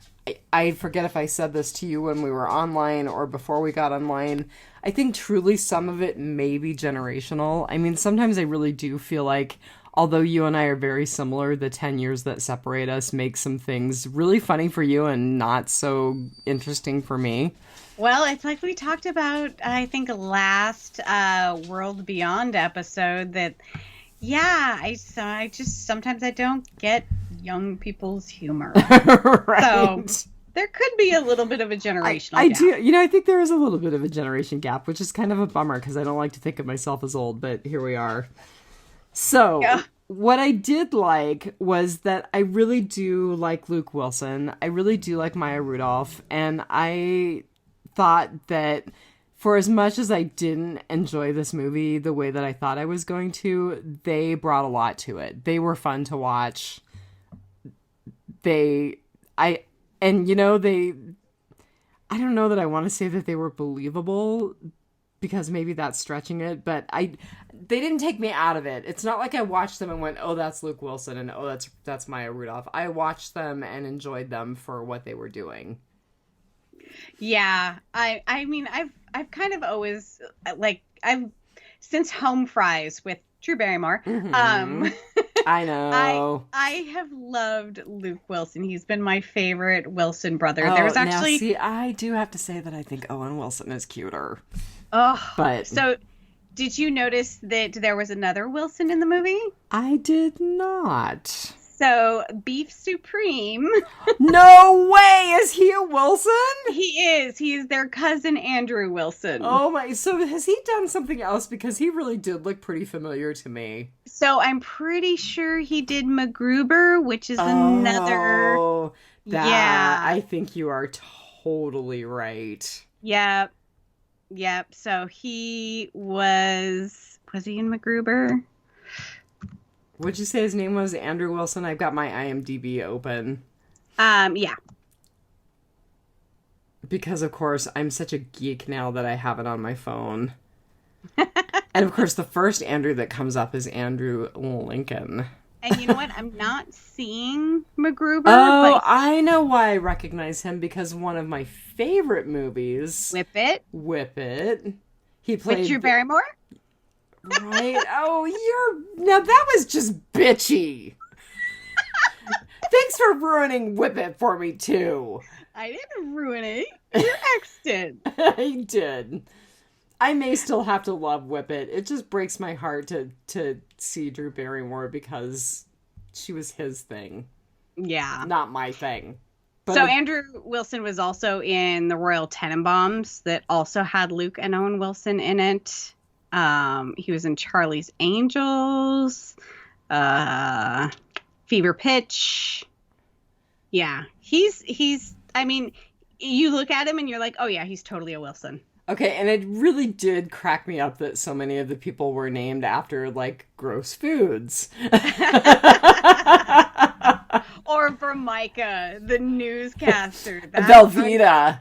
I forget if I said this to you when we were online or before we got online. I think truly some of it may be generational. I mean, sometimes I really do feel like, although you and I are very similar, the 10 years that separate us make some things really funny for you and not so interesting for me. Well, it's like we talked about, I think, last World Beyond episode, that, Yeah, I just sometimes I don't get young people's humor. Right. So there could be a little bit of a generational I gap. do, I think there is a little bit of a generation gap, which is kind of a bummer because I don't like to think of myself as old, but here we are. So, Yeah. what I did like was that I really do like Luke Wilson. I really do like Maya Rudolph. And I thought that for as much as I didn't enjoy this movie the way that I thought I was going to, they brought a lot to it. They were fun to watch. I don't know that I want to say that they were believable because maybe that's stretching it, but they didn't take me out of it. It's not like I watched them and went, "Oh, that's Luke Wilson," and "Oh, that's Maya Rudolph." I watched them and enjoyed them for what they were doing. Yeah, I mean, I've kind of always I've since Home Fries with Drew Barrymore. Mm-hmm. I know. I have loved Luke Wilson. He's been my favorite Wilson brother. Oh, There was actually now see, I do have to say that I think Owen Wilson is cuter. oh, But so did you notice that there was another Wilson in the movie? I did not. So Beef Supreme. No way! Is he a Wilson? He is. He is their cousin Andrew Wilson. Oh my, so has he done something else? Because he really did look pretty familiar to me. So I'm pretty sure he did MacGruber, which is another. Oh, Yeah. I think you are totally right. Yep. Yep. So he was he in MacGruber? Would you say his name was Andrew Wilson? I've got my IMDb open. Yeah. Because, of course, I'm such a geek now that I have it on my phone. And, of course, the first Andrew that comes up is Andrew Lincoln. And you know what? I'm not seeing MacGruber. Oh, but I know why I recognize him, because one of my favorite movies, Whip It, he played... With Drew Barrymore? Right? Now that was just bitchy. Thanks for ruining Whip It for me, too. I didn't ruin it. Your ex did. I did. I may still have to love Whip It. It just breaks my heart to see Drew Barrymore because she was his thing. Yeah. Not my thing. But So Andrew Wilson was also in the Royal Tenenbaums that also had Luke and Owen Wilson in it. He was in Charlie's Angels, Fever Pitch. Yeah, he's. I mean, you look at him and you're like, oh yeah, he's totally a Wilson. Okay, and it really did crack me up that so many of the people were named after, like, gross foods. Or Vermica, the newscaster. Velveeta.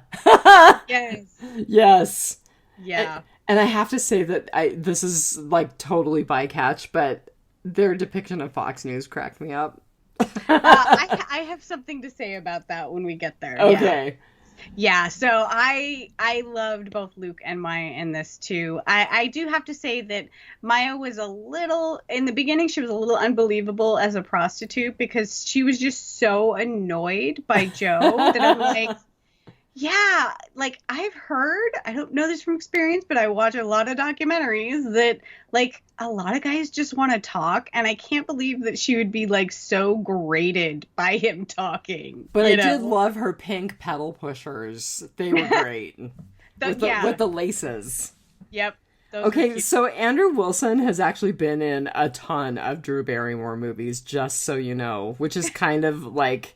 Yes. Yes. Yeah. And I have to say that this is, like, totally bycatch, but their depiction of Fox News cracked me up. I have something to say about that when we get there. Okay. Yeah, so I loved both Luke and Maya in this too. I do have to say that Maya was a little, in the beginning, she was a little unbelievable as a prostitute because she was just so annoyed by Joe that I'm like, yeah, like I've heard, I don't know this from experience, but I watch a lot of documentaries that like a lot of guys just want to talk, and I can't believe that she would be like so grated by him talking. But I did love her pink pedal pushers. They were great. with the laces. Yep. Okay, so Andrew Wilson has actually been in a ton of Drew Barrymore movies, just so you know, which is kind of like,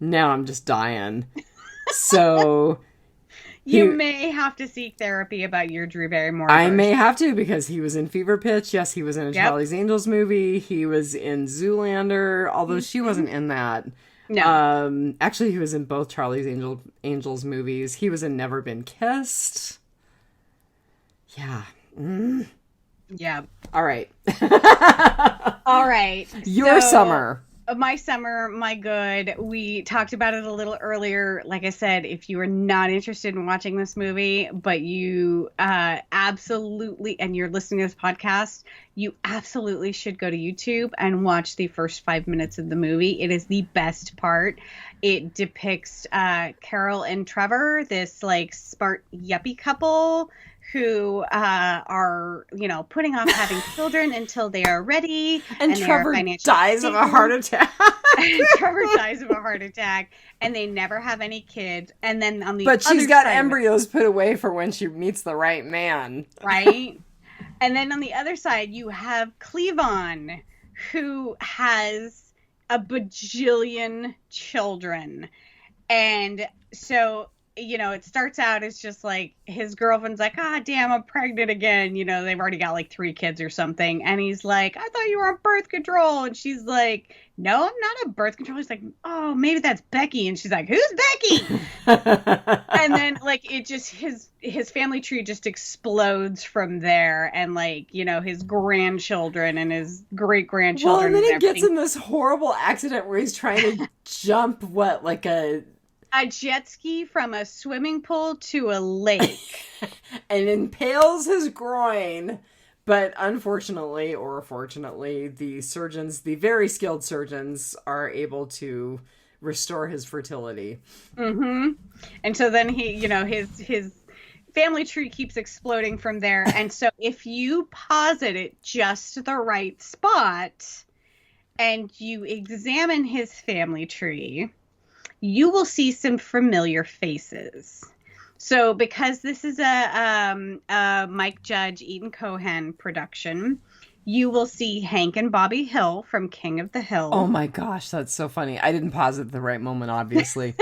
now I'm just dying. So you may have to seek therapy about your Drew Barrymore. I may have to, because he was in Fever Pitch. Yes, he was in a Charlie's Angels movie. He was in Zoolander, although she wasn't in that. No. Actually, he was in both Charlie's Angels movies. He was in Never Been Kissed. Yeah. Yeah. All right. All right. Your summer. My summer, my good. We talked about it a little earlier. Like I said, if you are not interested in watching this movie, but you absolutely, and you're listening to this podcast, you absolutely should go to YouTube and watch the first 5 minutes of the movie. It is the best part. It depicts Carol and Trevor, this like smart yuppie couple who are, putting off having children until they are ready. And they Trevor are financially dies of a stable. heart attack. Trevor dies of a heart attack, and they never have any kids. And then on the But she's got side embryos put away for when she meets the right man. right? And then on the other side, you have Cleavon, who has a bajillion children. And so, it starts out as just like his girlfriend's like, damn, I'm pregnant again. They've already got like 3 kids or something. And he's like, I thought you were on birth control. And she's like, no, I'm not on birth control. He's like, oh, maybe that's Becky. And she's like, who's Becky? And then like it just his family tree just explodes from there. And like, his grandchildren and his great grandchildren. Well, and then he gets in this horrible accident where he's trying to jump like a jet ski from a swimming pool to a lake. And impales his groin. But unfortunately, or fortunately, the very skilled surgeons, are able to restore his fertility. Mm-hmm. And so then he, his family tree keeps exploding from there. And so if you posit it just the right spot and you examine his family tree, you will see some familiar faces. So because this is a Mike Judge, Eden Cohen production, you will see Hank and Bobby Hill from King of the Hill. Oh my gosh, that's so funny. I didn't pause at the right moment, obviously.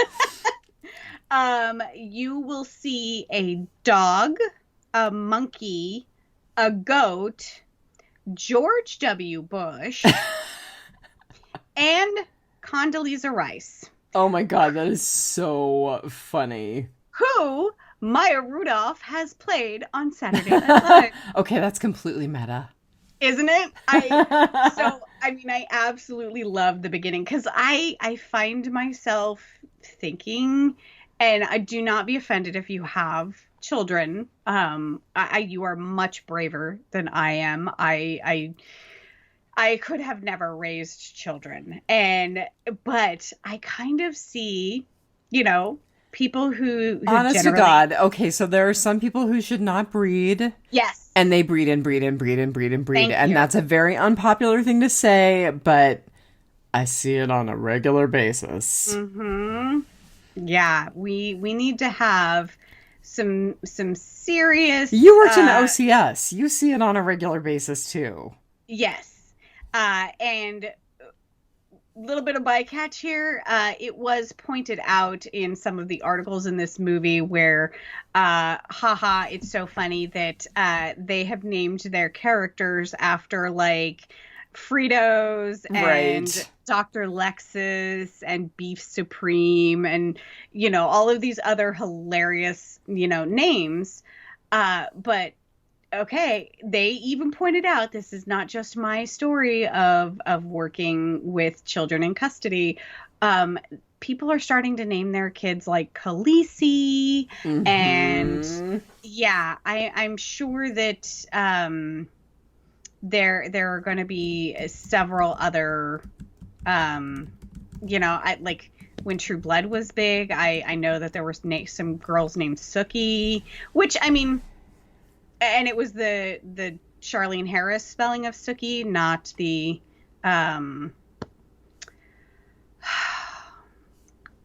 You will see a dog, a monkey, a goat, George W. Bush, and Condoleezza Rice. Oh my god, that is so funny. Who Maya Rudolph has played on Saturday Night Live. Okay, that's completely meta. Isn't it? I absolutely love the beginning because I find myself thinking, and I do not be offended if you have children. You are much braver than I am. I could have never raised children, but I kind of see, people who honest to God. Okay, so there are some people who should not breed. Yes. And they breed and breed and breed and breed and breed. And that's a very unpopular thing to say, but I see it on a regular basis. Mm-hmm. Yeah, we need to have some serious... You worked in OCS. You see it on a regular basis, too. Yes. And a little bit of bycatch here. It was pointed out in some of the articles in this movie where, it's so funny that they have named their characters after like Fritos and Dr. Lexus and Beef Supreme and, all of these other hilarious, names. But okay, they even pointed out this is not just my story of working with children in custody. People are starting to name their kids like Khaleesi, mm-hmm. and yeah, I'm sure that there are going to be several other, like when True Blood was big, I know that there were some girls named Sookie, which and it was the Charlene Harris spelling of Sookie, not the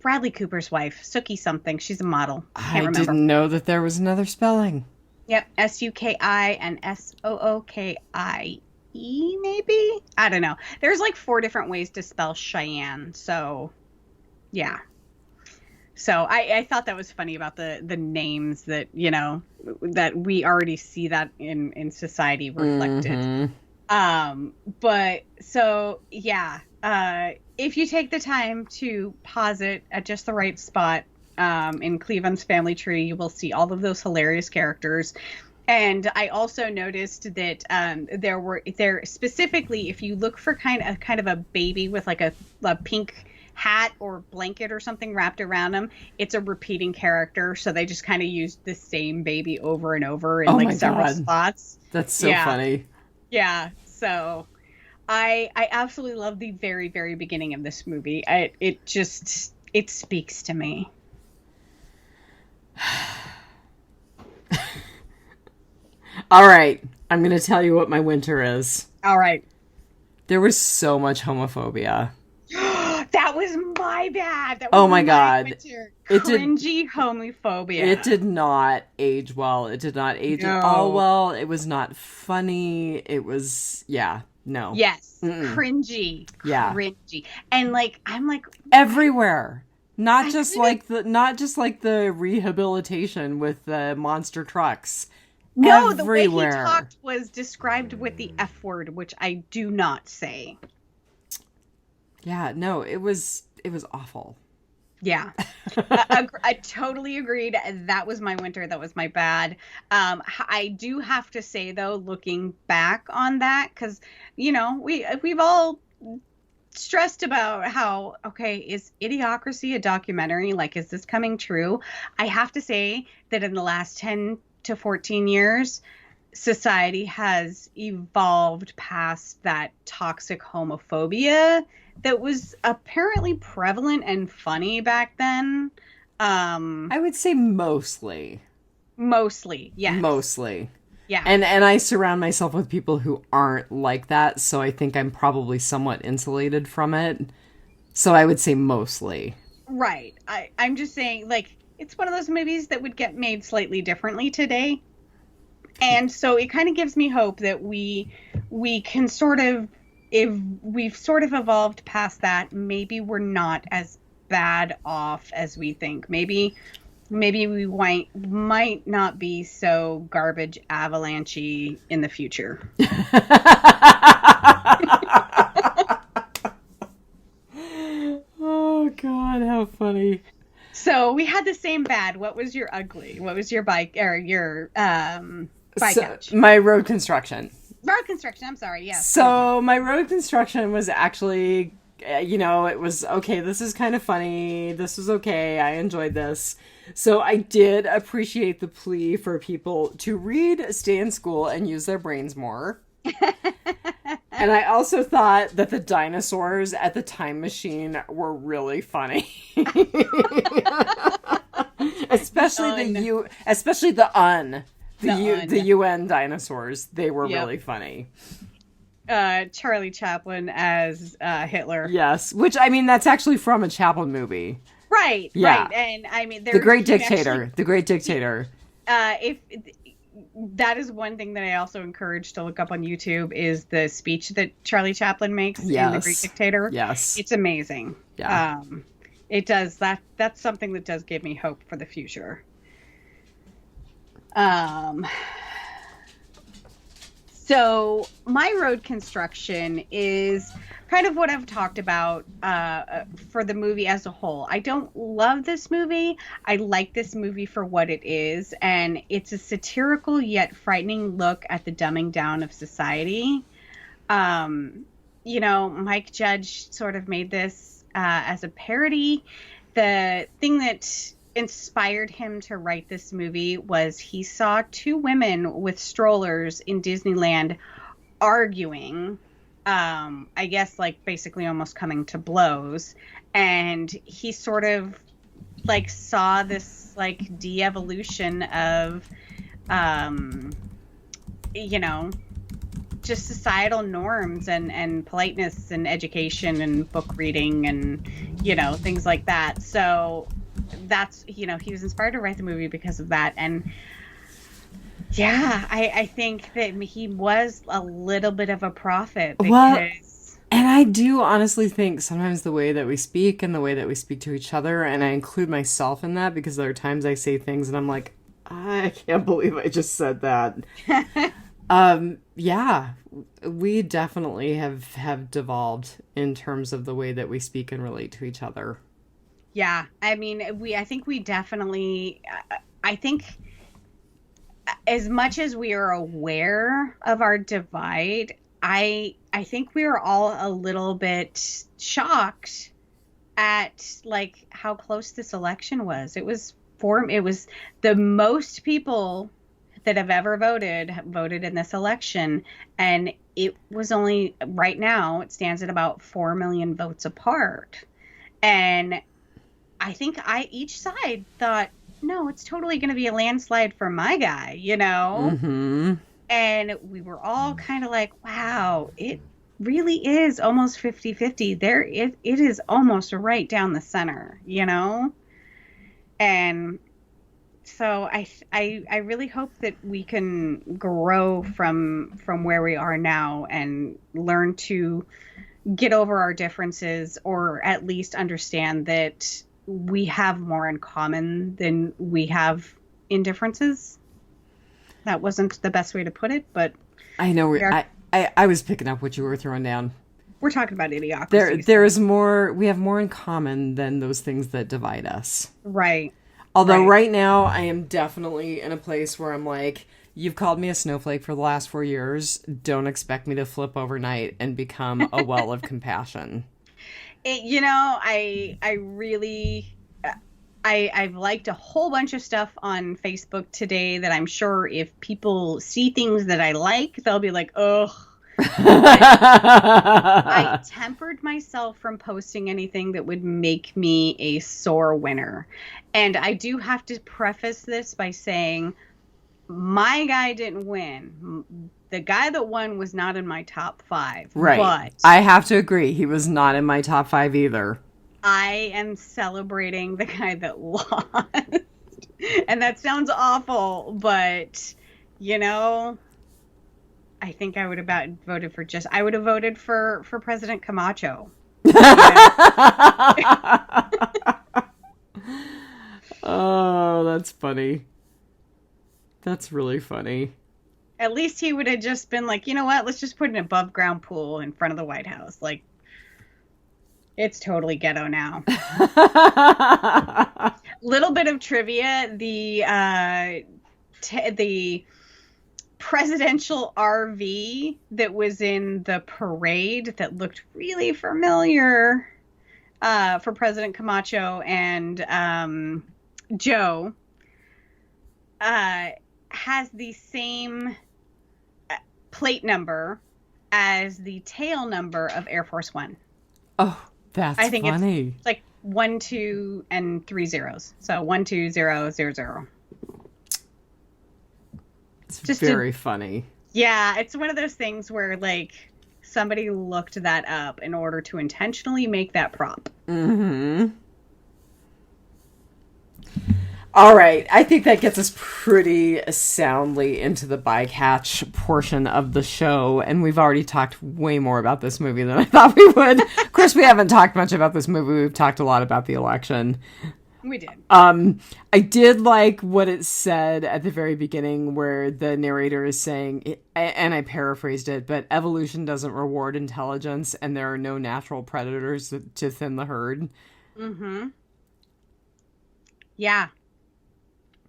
Bradley Cooper's wife, Sookie something. She's a model. I didn't know that there was another spelling. Yep, Suki and Sookie, maybe? I don't know. There's like 4 different ways to spell Cheyenne, so yeah. So I thought that was funny about the names that, that we already see that in society reflected. Mm-hmm. But so, yeah, if you take the time to pause it at just the right spot in Cleavon's family tree, you will see all of those hilarious characters. And I also noticed that there specifically, if you look for kind of a baby with like a pink hat or blanket or something wrapped around them, it's a repeating character, so they just kind of used the same baby over and over in several spots. That's so funny. Yeah, so I absolutely love the very, very beginning of this movie. It speaks to me. All right. I'm going to tell you what my winter is. All right. There was so much homophobia. That was my bad. That was Oh my God. winter. It did- Cringy homophobia. It did not age well. It did not age at all well. It was not funny. It was, no. Yes. Mm-mm. Cringy. Yeah. Cringy. And like, I'm like, everywhere. Not just like the rehabilitation with the monster trucks. no, everywhere. The way he talked was described with the F word, which I do not say. Yeah, no, it was awful. Yeah, I totally agreed. That was my winter. That was my bad. I do have to say though, looking back on that, because we've all stressed about how, okay, is Idiocracy a documentary? Like, is this coming true? I have to say that in the last 10 to 14 years, society has evolved past that toxic homophobia that was apparently prevalent and funny back then. I would say mostly. Mostly, yes. Mostly. Yeah. And I surround myself with people who aren't like that, so I think I'm probably somewhat insulated from it. So I would say mostly. Right. I'm just saying, like, it's one of those movies that would get made slightly differently today. And so it kind of gives me hope that we can sort of, if we've sort of evolved past that, maybe we're not as bad off as we think. Maybe we might not be so garbage avalanche-y in the future. Oh God, how funny. So we had the same bad. What was your ugly? What was your bike or your couch? My road construction. Road construction. I'm sorry. Yes. So my road construction was actually, it was okay. This is kind of funny. This was okay. I enjoyed this. So I did appreciate the plea for people to read, stay in school, and use their brains more. And I also thought that the dinosaurs at the time machine were really funny. Especially the UN dinosaurs. They were really funny. Charlie Chaplin as Hitler. Yes, which I mean that's actually from a Chaplin movie. Right. Yeah. Right. And I mean The Great Dictator. The Great Dictator. If that is one thing that I also encourage to look up on YouTube is the speech that Charlie Chaplin makes in The Great Dictator. Yes. It's amazing. Yeah. It does. That's something that does give me hope for the future. So my road construction is kind of what I've talked about for the movie as a whole. I don't love this movie. I like this movie for what it is, and it's a satirical yet frightening look at the dumbing down of society. Mike Judge sort of made this as a parody. The thing that inspired him to write this movie was he saw two women with strollers in Disneyland arguing, I guess like basically almost coming to blows, and he sort of like saw this like de-evolution of just societal norms and politeness and education and book reading and things like that. So that's he was inspired to write the movie because of that. And I think that he was a little bit of a prophet because and I do honestly think sometimes the way that we speak and the way that we speak to each other, and I include myself in that because there are times I say things and I'm like, I can't believe I just said that. We definitely have devolved in terms of the way that we speak and relate to each other. Yeah, I mean, I think we definitely, I think as much as we are aware of our divide, I think we are all a little bit shocked at like how close this election was. It was the most people that have ever voted in this election, and it was only right now it stands at about 4 million votes apart. And I think each side thought, no, it's totally going to be a landslide for my guy, Mm-hmm. And we were all kind of like, wow, it really is almost 50-50. It is almost right down the center, you know? And so I really hope that we can grow from where we are now and learn to get over our differences, or at least understand that we have more in common than we have in differences. That wasn't the best way to put it, but I know. I was picking up what you were throwing down. we're talking about idiocracy. There is more. We have more in common than those things that divide us. Right. Although right now I am definitely in a place where I'm like, you've called me a snowflake for the last 4 years. Don't expect me to flip overnight and become a well of compassion. I really, I've liked a whole bunch of stuff on Facebook today that I'm sure if people see things that I like, they'll be like, ugh. I tempered myself from posting anything that would make me a sore winner. And I do have to preface this by saying my guy didn't win. The guy that won was not in my top 5. Right. But I have to agree. He was not in my top 5 either. I am celebrating the guy that lost. And that sounds awful, but, I think I would have voted for I would have voted for President Camacho. Oh, that's funny. That's really funny. At least he would have just been like, you know what? Let's just put an above ground pool in front of the White House. Like, it's totally ghetto now. Little bit of trivia. The presidential RV that was in the parade that looked really familiar for President Camacho and Joe has the same plate number as the tail number of Air Force One. Oh, that's funny. It's like 1, 2, and 3 zeros. So 12000. It's just very funny. Yeah, it's one of those things where like somebody looked that up in order to intentionally make that prop. Mm-hmm. All right, I think that gets us pretty soundly into the bycatch portion of the show, and we've already talked way more about this movie than I thought we would. Of course, we haven't talked much about this movie. We've talked a lot about the election. We did. I did like what it said at the very beginning where the narrator is saying, and I paraphrased it, but evolution doesn't reward intelligence and there are no natural predators to thin the herd. Mm-hmm. Yeah.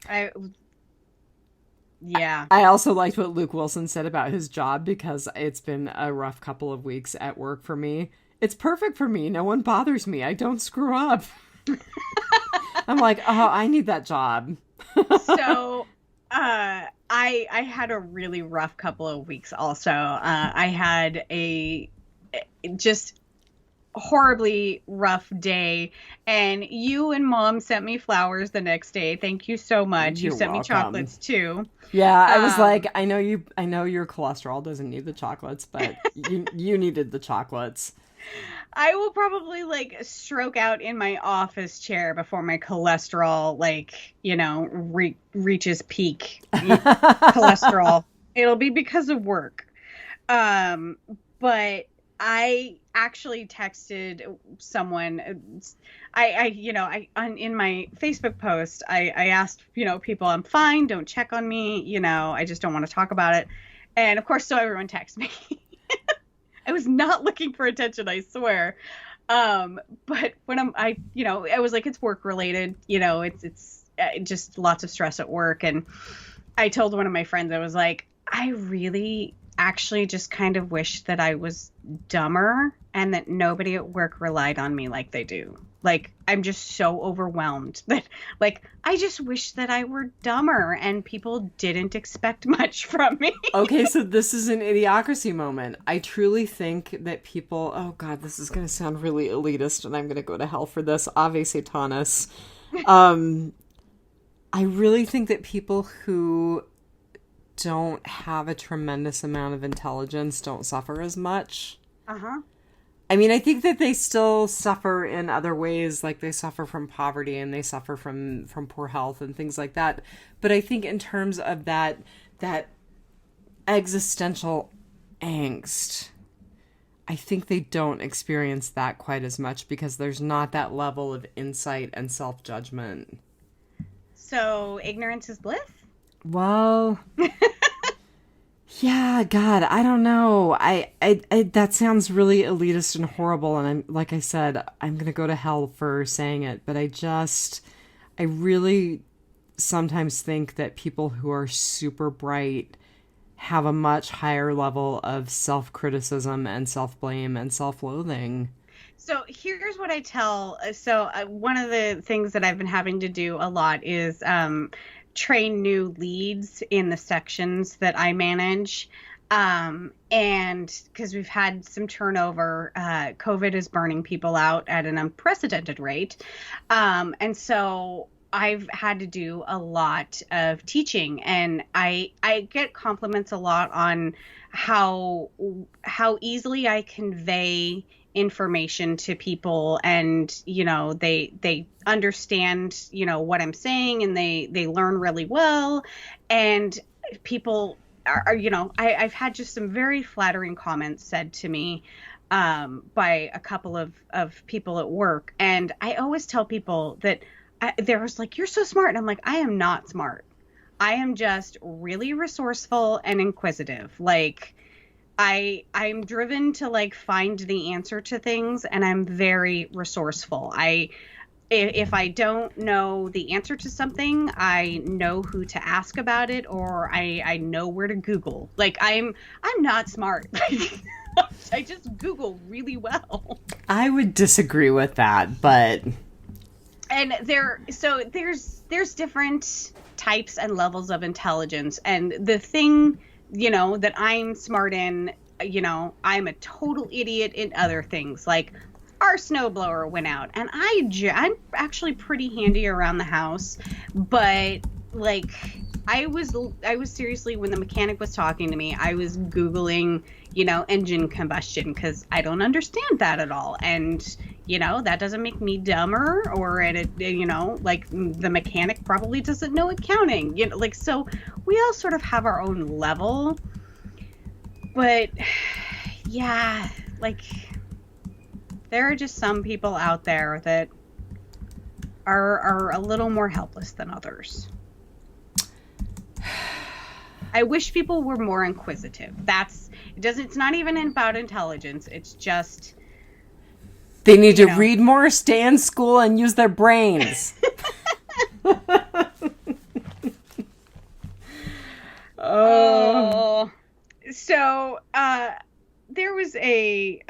I also liked what Luke Wilson said about his job because it's been a rough couple of weeks at work for me. It's perfect for me. No one bothers me. I don't screw up. I'm like, oh, I need that job. So, I had a really rough couple of weeks also. I had a just horribly rough day, and you and Mom sent me flowers the next day. Thank you so much. You sent me chocolates too. Yeah, I was like, I know your cholesterol doesn't need the chocolates, but you needed the chocolates. I will probably stroke out in my office chair before my cholesterol reaches peak cholesterol. It'll be because of work. But I actually texted someone. In my Facebook post, I asked, people, I'm fine. Don't check on me. I just don't want to talk about it. And of course, so everyone texts me. I was not looking for attention, I swear. But when I was like, it's work related, it's just lots of stress at work. And I told one of my friends, I was like, I really actually just kind of wish that I was dumber and that nobody at work relied on me like they do. Like, I'm just so overwhelmed that, I just wish that I were dumber and people didn't expect much from me. Okay, so this is an idiocracy moment. I truly think that people... Oh, God, this is going to sound really elitist, and I'm going to go to hell for this. Ave Satanas. I really think that people who don't have a tremendous amount of intelligence don't suffer as much. Uh-huh. I mean, I think that they still suffer in other ways, like they suffer from poverty and they suffer from poor health and things like that. But I think in terms of that existential angst, I think they don't experience that quite as much because there's not that level of insight and self-judgment. So ignorance is bliss? Well, yeah, God, I don't know. I that sounds really elitist and horrible, and I'm, like I said, I'm gonna go to hell for saying it, but I really sometimes think that people who are super bright have a much higher level of self-criticism and self-blame and self-loathing. So here's what I tell. One of the things that I've been having to do a lot is train new leads in the sections that I manage. And because we've had some turnover, COVID is burning people out at an unprecedented rate. And so I've had to do a lot of teaching, and I get compliments a lot on how easily I convey information to people, and they understand what I'm saying, and they learn really well, and people are I've had just some very flattering comments said to me by a couple of people at work, and I always tell people that there was like, you're so smart. And I'm like, I am not smart. I am just really resourceful and inquisitive. Like I'm driven to like find the answer to things, and I'm very resourceful. If I don't know the answer to something, I know who to ask about it, or I know where to Google. Like I'm not smart. I just Google really well. I would disagree with that, but... And there's different types and levels of intelligence. And the thing, that I'm smart in, I'm a total idiot in other things. Like our snowblower went out, and I'm actually pretty handy around the house. But like I was seriously, when the mechanic was talking to me, I was Googling, engine combustion, because I don't understand that at all. And that doesn't make me dumber, or like the mechanic probably doesn't know accounting, so we all sort of have our own level. But yeah, like there are just some people out there that are a little more helpless than others. I wish people were more inquisitive. It's not even about intelligence. It's just they need to read more, stay in school, and use their brains. Oh. So there was a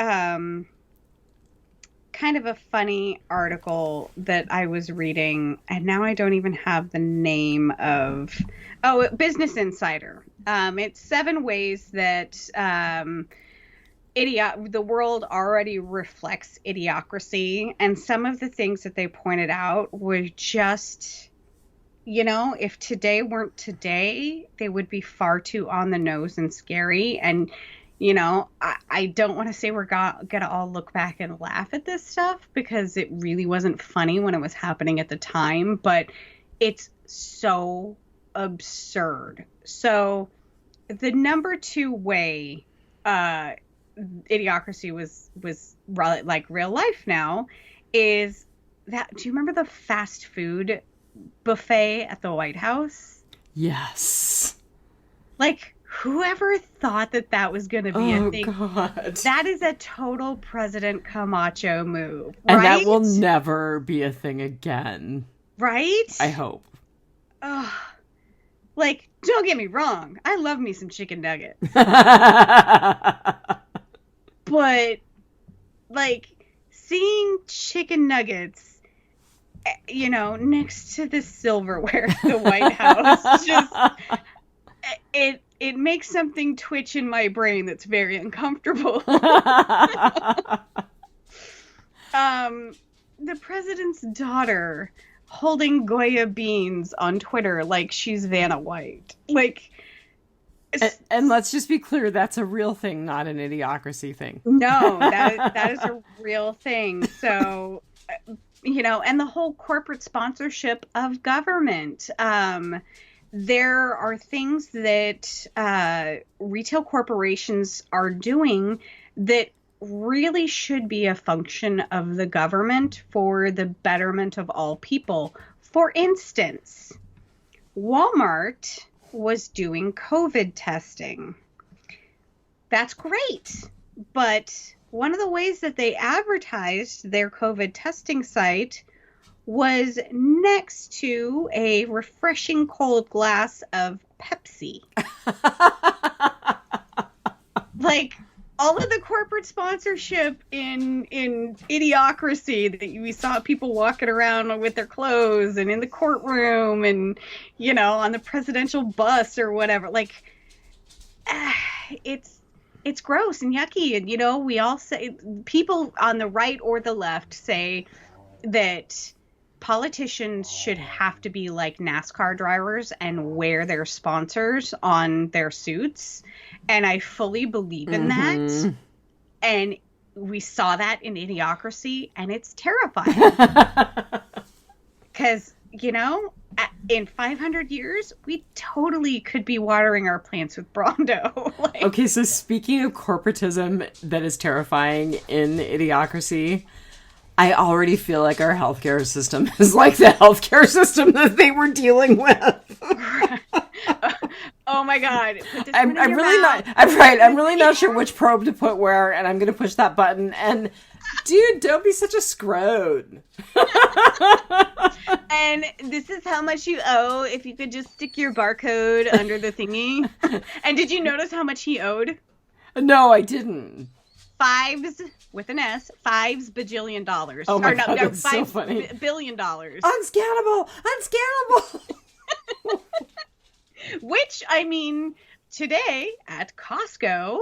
kind of a funny article that I was reading, and now I don't even have the name of... Oh, Business Insider. It's 7 ways that the world already reflects idiocracy, and some of the things that they pointed out were just, if today weren't today, they would be far too on the nose and scary. And I don't want to say we're gonna all look back and laugh at this stuff, because it really wasn't funny when it was happening at the time, but it's so absurd. So the number 2 way idiocracy was like real life now is that, do you remember the fast food buffet at the White House? Yes. Like, whoever thought that was going to be a thing? God. That is a total President Camacho move, right? And that will never be a thing again. Right? I hope. Ugh. Like, don't get me wrong. I love me some chicken nuggets. But, like, seeing chicken nuggets, next to the silverware at the White House, just, it makes something twitch in my brain that's very uncomfortable. The president's daughter holding Goya beans on Twitter like she's Vanna White. Like, And let's just be clear, that's a real thing, not an Idiocracy thing. No, that is a real thing. So, and the whole corporate sponsorship of government. There are things that retail corporations are doing that really should be a function of the government for the betterment of all people. For instance, Walmart was doing COVID testing. That's great. But one of the ways that they advertised their COVID testing site was next to a refreshing cold glass of Pepsi. Like, all of the corporate sponsorship in Idiocracy that we saw people walking around with their clothes and in the courtroom and, on the presidential bus or whatever. Like, it's gross and yucky. And, we all say, people on the right or the left say that politicians should have to be like NASCAR drivers and wear their sponsors on their suits. And I fully believe in that. And we saw that in Idiocracy, and it's terrifying. Because, in 500 years, we totally could be watering our plants with Brawndo. Okay, so speaking of corporatism that is terrifying in Idiocracy, I already feel like our healthcare system is like the healthcare system that they were dealing with. Oh my God! I'm really not sure which probe to put where, and I'm going to push that button. And dude, don't be such a scrode. And this is how much you owe if you could just stick your barcode under the thingy. And did you notice how much he owed? No, I didn't. Fives with an S, $5 bajillion. Oh my God, that's so funny. $5 billion. Unscannable! Which, today at Costco,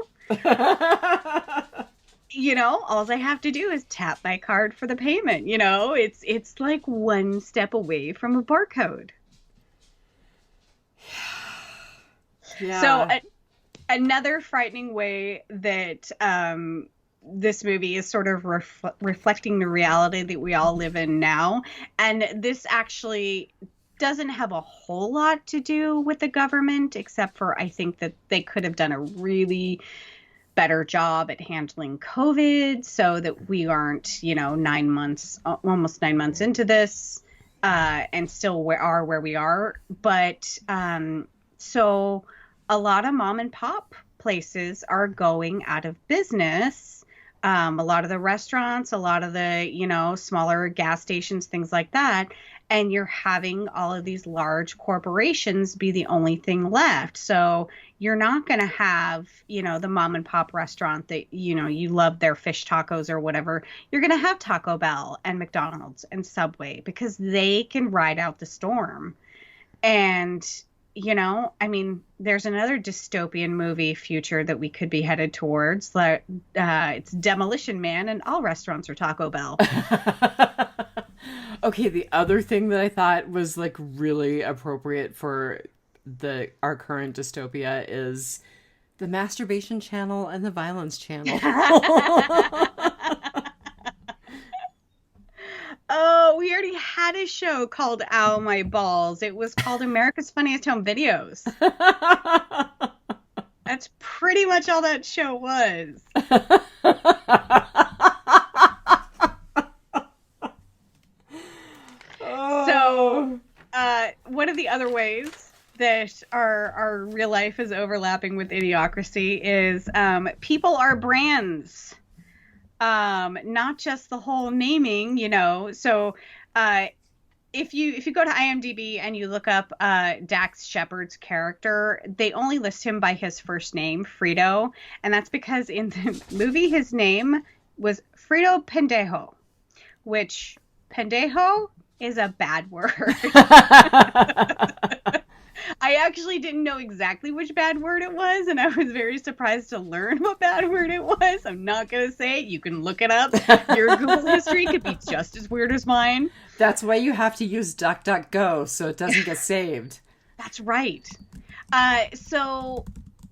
all I have to do is tap my card for the payment. It's like one step away from a barcode. Yeah. So another frightening way that this movie is sort of reflecting the reality that we all live in now, and this actually doesn't have a whole lot to do with the government, except for I think that they could have done a really better job at handling COVID so that we aren't, 9 months, almost 9 months into this, and still are where we are. But so a lot of mom and pop places are going out of business. A lot of the restaurants, a lot of the, smaller gas stations, things like that. And you're having all of these large corporations be the only thing left. So you're not going to have, the mom and pop restaurant that, you love their fish tacos or whatever. You're going to have Taco Bell and McDonald's and Subway because they can ride out the storm. And, there's another dystopian movie future that we could be headed towards. It's Demolition Man and all restaurants are Taco Bell. Okay, the other thing that I thought was like really appropriate for our current dystopia is the masturbation channel and the violence channel. Oh, we already had a show called Ow My Balls. It was called America's Funniest Home Videos. That's pretty much all that show was. So, one of the other ways that our real life is overlapping with Idiocracy is people are brands. Not just the whole naming, So, if you go to IMDb and you look up Dax Shepard's character, they only list him by his first name, Frito, and that's because in the movie his name was Frito Pendejo, which pendejo is a bad word. I actually didn't know exactly which bad word it was, and I was very surprised to learn what bad word it was. I'm not going to say it. You can look it up. Your Google history could be just as weird as mine. That's why you have to use DuckDuckGo so it doesn't get saved. That's right. So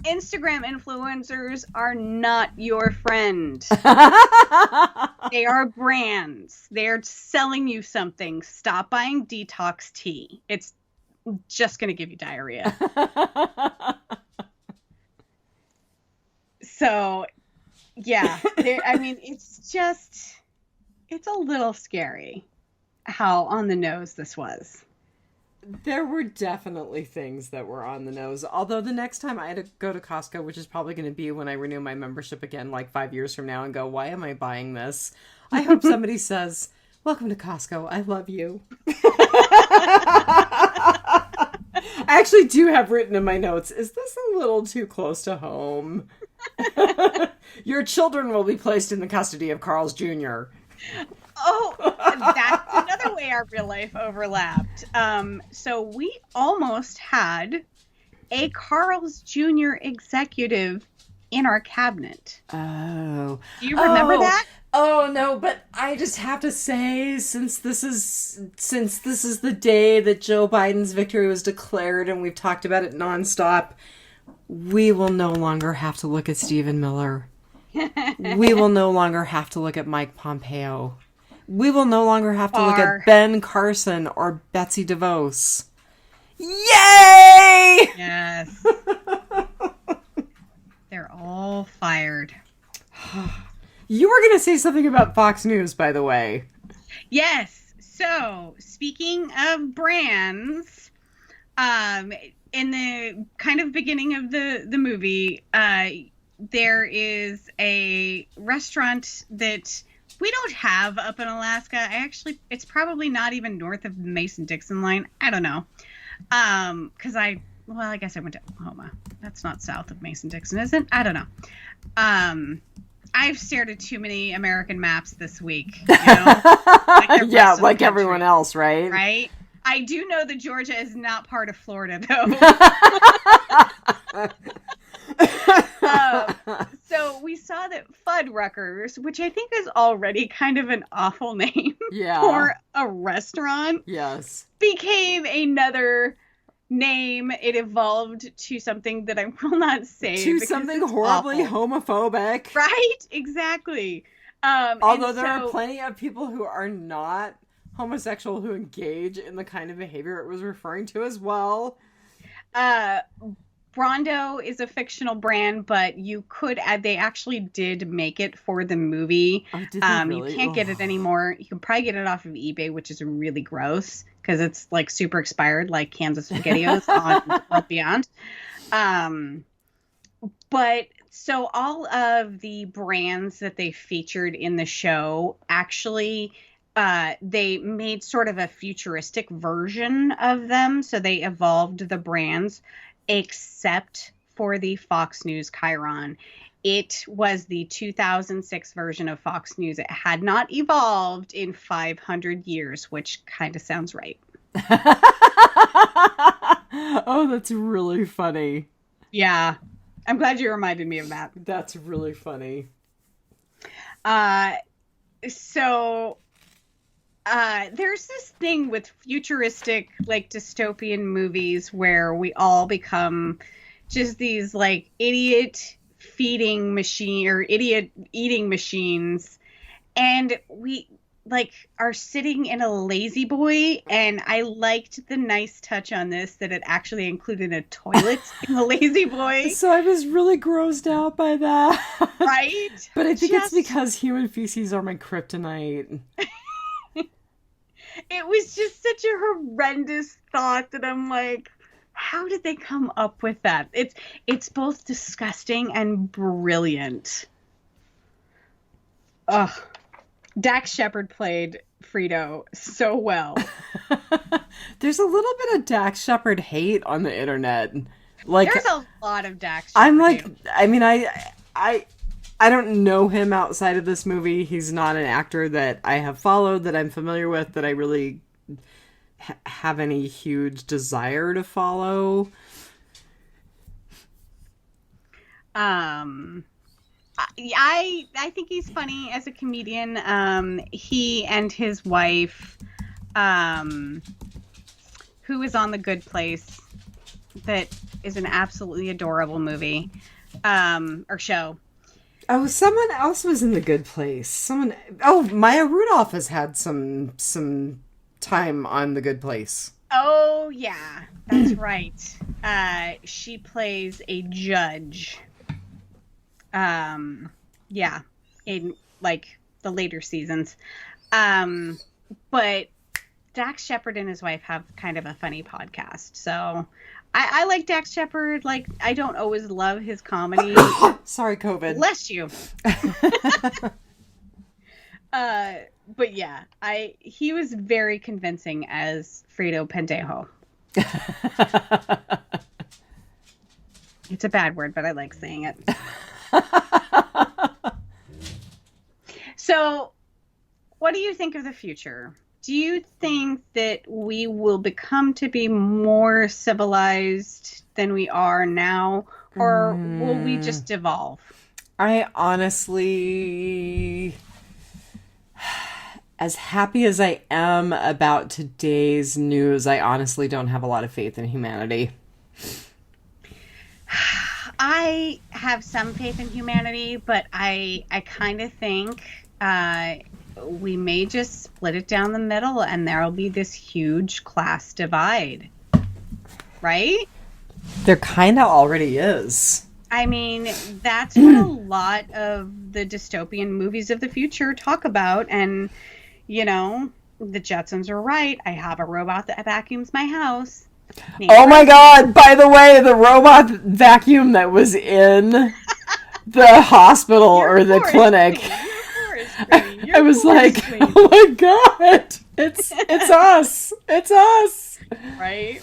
Instagram influencers are not your friend. They are brands. They're selling you something. Stop buying detox tea. It's just going to give you diarrhea. So, yeah. I mean, it's a little scary how on the nose this was. There were definitely things that were on the nose. Although the next time I had to go to Costco, which is probably going to be when I renew my membership again, like 5 years from now, and go, why am I buying this? I hope somebody says, welcome to Costco. I love you. I actually do have written in my notes, is this a little too close to home? Your children will be placed in the custody of Carl's Jr. Oh, that's another way our real life overlapped. So we almost had a Carl's Jr. executive in our cabinet. Oh. Do you remember that? Oh no, but I just have to say, since this is the day that Joe Biden's victory was declared and we've talked about it nonstop, we will no longer have to look at Stephen Miller. We will no longer have to look at Mike Pompeo. We will no longer have to look at Ben Carson or Betsy DeVos. Yay! Yes. They're all fired. You were going to say something about Fox News, by the way. Yes. So, speaking of brands, in the kind of beginning of the movie, there is a restaurant that we don't have up in Alaska. It's probably not even north of the Mason-Dixon line. I don't know. Because I guess I went to Oklahoma. That's not south of Mason-Dixon, is it? I don't know. I've stared at too many American maps this week. You know? Yeah, like everyone else, right? Right? I do know that Georgia is not part of Florida, though. So we saw that Fuddruckers, which I think is already kind of an awful name for a restaurant, became another name. It evolved to something that I will not say. To something horribly homophobic. Right? Exactly. Although there are plenty of people who are not homosexual who engage in the kind of behavior it was referring to as well. Brondo is a fictional brand, but you could add, they actually did make it for the movie. Oh, did they really? You can't get it anymore. You can probably get it off of eBay, which is really gross because it's like super expired, like Kansas SpaghettiOs on World Beyond. But so all of the brands that they featured in the show actually they made sort of a futuristic version of them. So they evolved the brands, except for the Fox News Chiron. It was the 2006 version of Fox News. It had not evolved in 500 years, which kind of sounds right. Oh, that's really funny. Yeah. I'm glad you reminded me of that. That's really funny. So there's this thing with futuristic, like, dystopian movies where we all become just these, like, idiot feeding machine or idiot eating machines. And we, like, are sitting in a lazy boy. And I liked the nice touch on this that it actually included a toilet in the lazy boy. So I was really grossed out by that. Right? But I think it's because human feces are my kryptonite. It was just such a horrendous thought that I'm like, how did they come up with that? It's both disgusting and brilliant. Ugh. Dax Shepard played Frito so well. There's a little bit of Dax Shepard hate on the internet. Like, there's a lot of Dax Shepard I'm like, hate. I mean, I don't know him outside of this movie. He's not an actor that I have followed, that I'm familiar with, that I really have any huge desire to follow. I think he's funny as a comedian. He and his wife, who is on The Good Place. that is an absolutely adorable movie, or show. Oh, someone else was in The Good Place. Maya Rudolph has had some time on The Good Place. Oh, yeah, that's right. She plays a judge. Yeah, in like the later seasons. But Dax Shepard and his wife have kind of a funny podcast. So I like Dax Shepard. Like, I don't always love his comedy. Sorry, COVID. Bless you. But yeah, he was very convincing as Fredo Pendejo. It's a bad word, but I like saying it. So, what do you think of the future? Do you think that we will become to be more civilized than we are now, or will we just evolve? I honestly, as happy as I am about today's news, I honestly don't have a lot of faith in humanity. I have some faith in humanity, but I kind of think we may just split it down the middle and there'll be this huge class divide. Right? There kind of already is. I mean, that's what a lot of the dystopian movies of the future talk about. And, you know, the Jetsons are right. I have a robot that vacuums my house. Oh my God! By the way, the robot vacuum that was in the hospital or the clinic. I was like, oh my God! It's us! It's us! Right?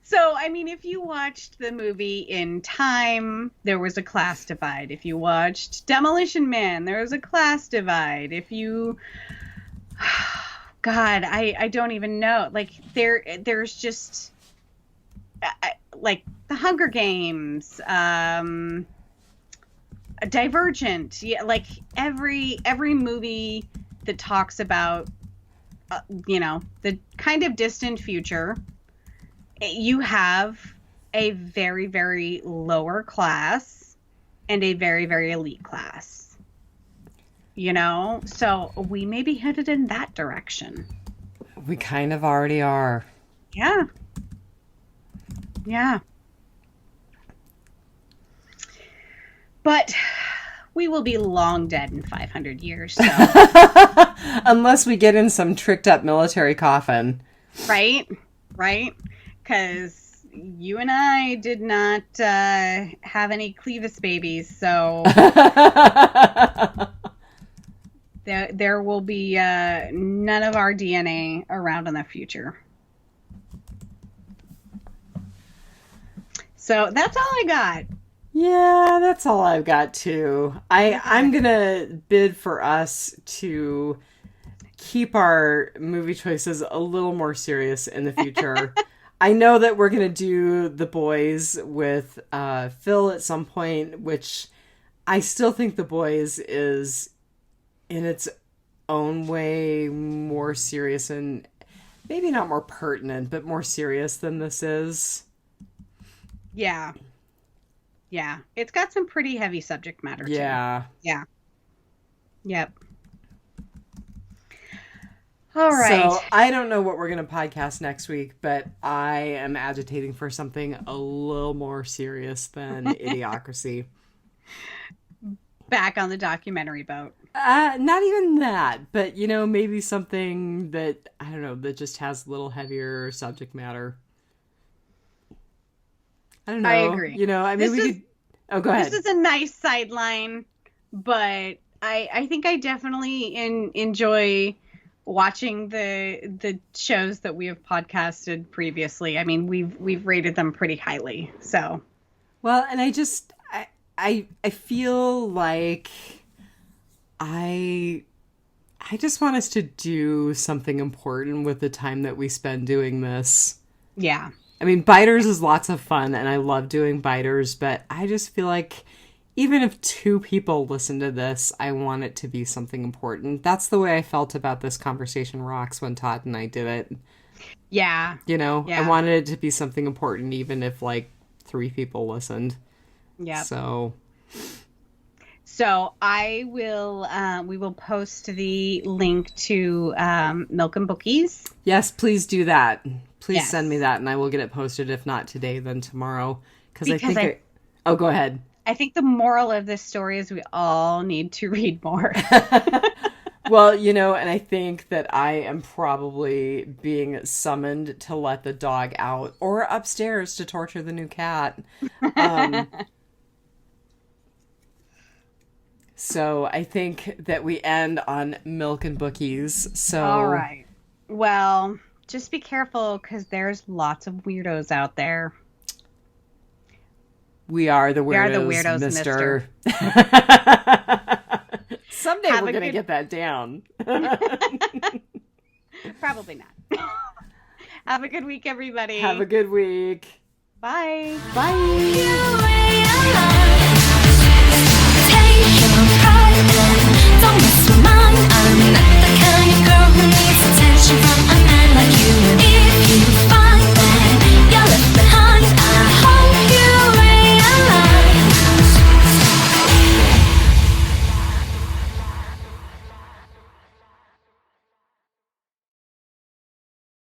So, I mean, if you watched the movie In Time, there was a class divide. If you watched Demolition Man, there was a class divide. If you... God, I don't even know. Like, there's just... like, The Hunger Games, Divergent. Yeah, like, every movie that talks about, you know, the kind of distant future... You have a very, very lower class and a very, very elite class. You know? So we may be headed in that direction. We kind of already are. Yeah. Yeah. But we will be long dead in 500 years. So. Unless we get in some tricked up military coffin. Right? Right? Because you and I did not have any Clevis babies, so there will be none of our DNA around in the future. So that's all I got. Yeah, that's all I've got too. I'm gonna bid for us to keep our movie choices a little more serious in the future. I know that we're going to do The Boys with Phil at some point, which I still think The Boys is, in its own way, more serious and maybe not more pertinent, but more serious than this is. Yeah. Yeah. It's got some pretty heavy subject matter, too. Yeah. Yeah. Yep. All right. So I don't know what we're going to podcast next week, but I am agitating for something a little more serious than Idiocracy. Back on the documentary boat. Not even that, but, you know, maybe something that, I don't know, that just has a little heavier subject matter. I don't know. I agree. You know, I mean, we could... Oh, go ahead. This is a nice sideline, but I think I definitely enjoy... watching the shows that we have podcasted previously. I mean, we've rated them pretty highly. So, well, and I feel like I just want us to do something important with the time that we spend doing this. Yeah. I mean, Biters is lots of fun, and I love doing Biters, but I just feel like even if 2 people listen to this, I want it to be something important. That's the way I felt about this Conversation Rocks when Todd and I did it. Yeah. You know, Yeah. I wanted it to be something important, even if like 3 people listened. Yeah. So I will, we will post the link to Milk and Bookies. yes, please do that. Please Yes. send me that, and I will get it posted. If not today, then tomorrow. Because I Because think oh, go ahead. I think the moral of this story is we all need to read more. Well, you know, and I think that I am probably being summoned to let the dog out or upstairs to torture the new cat. So I think that we end on Milk and Bookies. So All right. Well, just be careful because there's lots of weirdos out there. we are the weirdos, weirdos, mister. Someday Have we're a going to good- get that down. Probably not. Have a good week, everybody. Have a good week. Bye. Bye.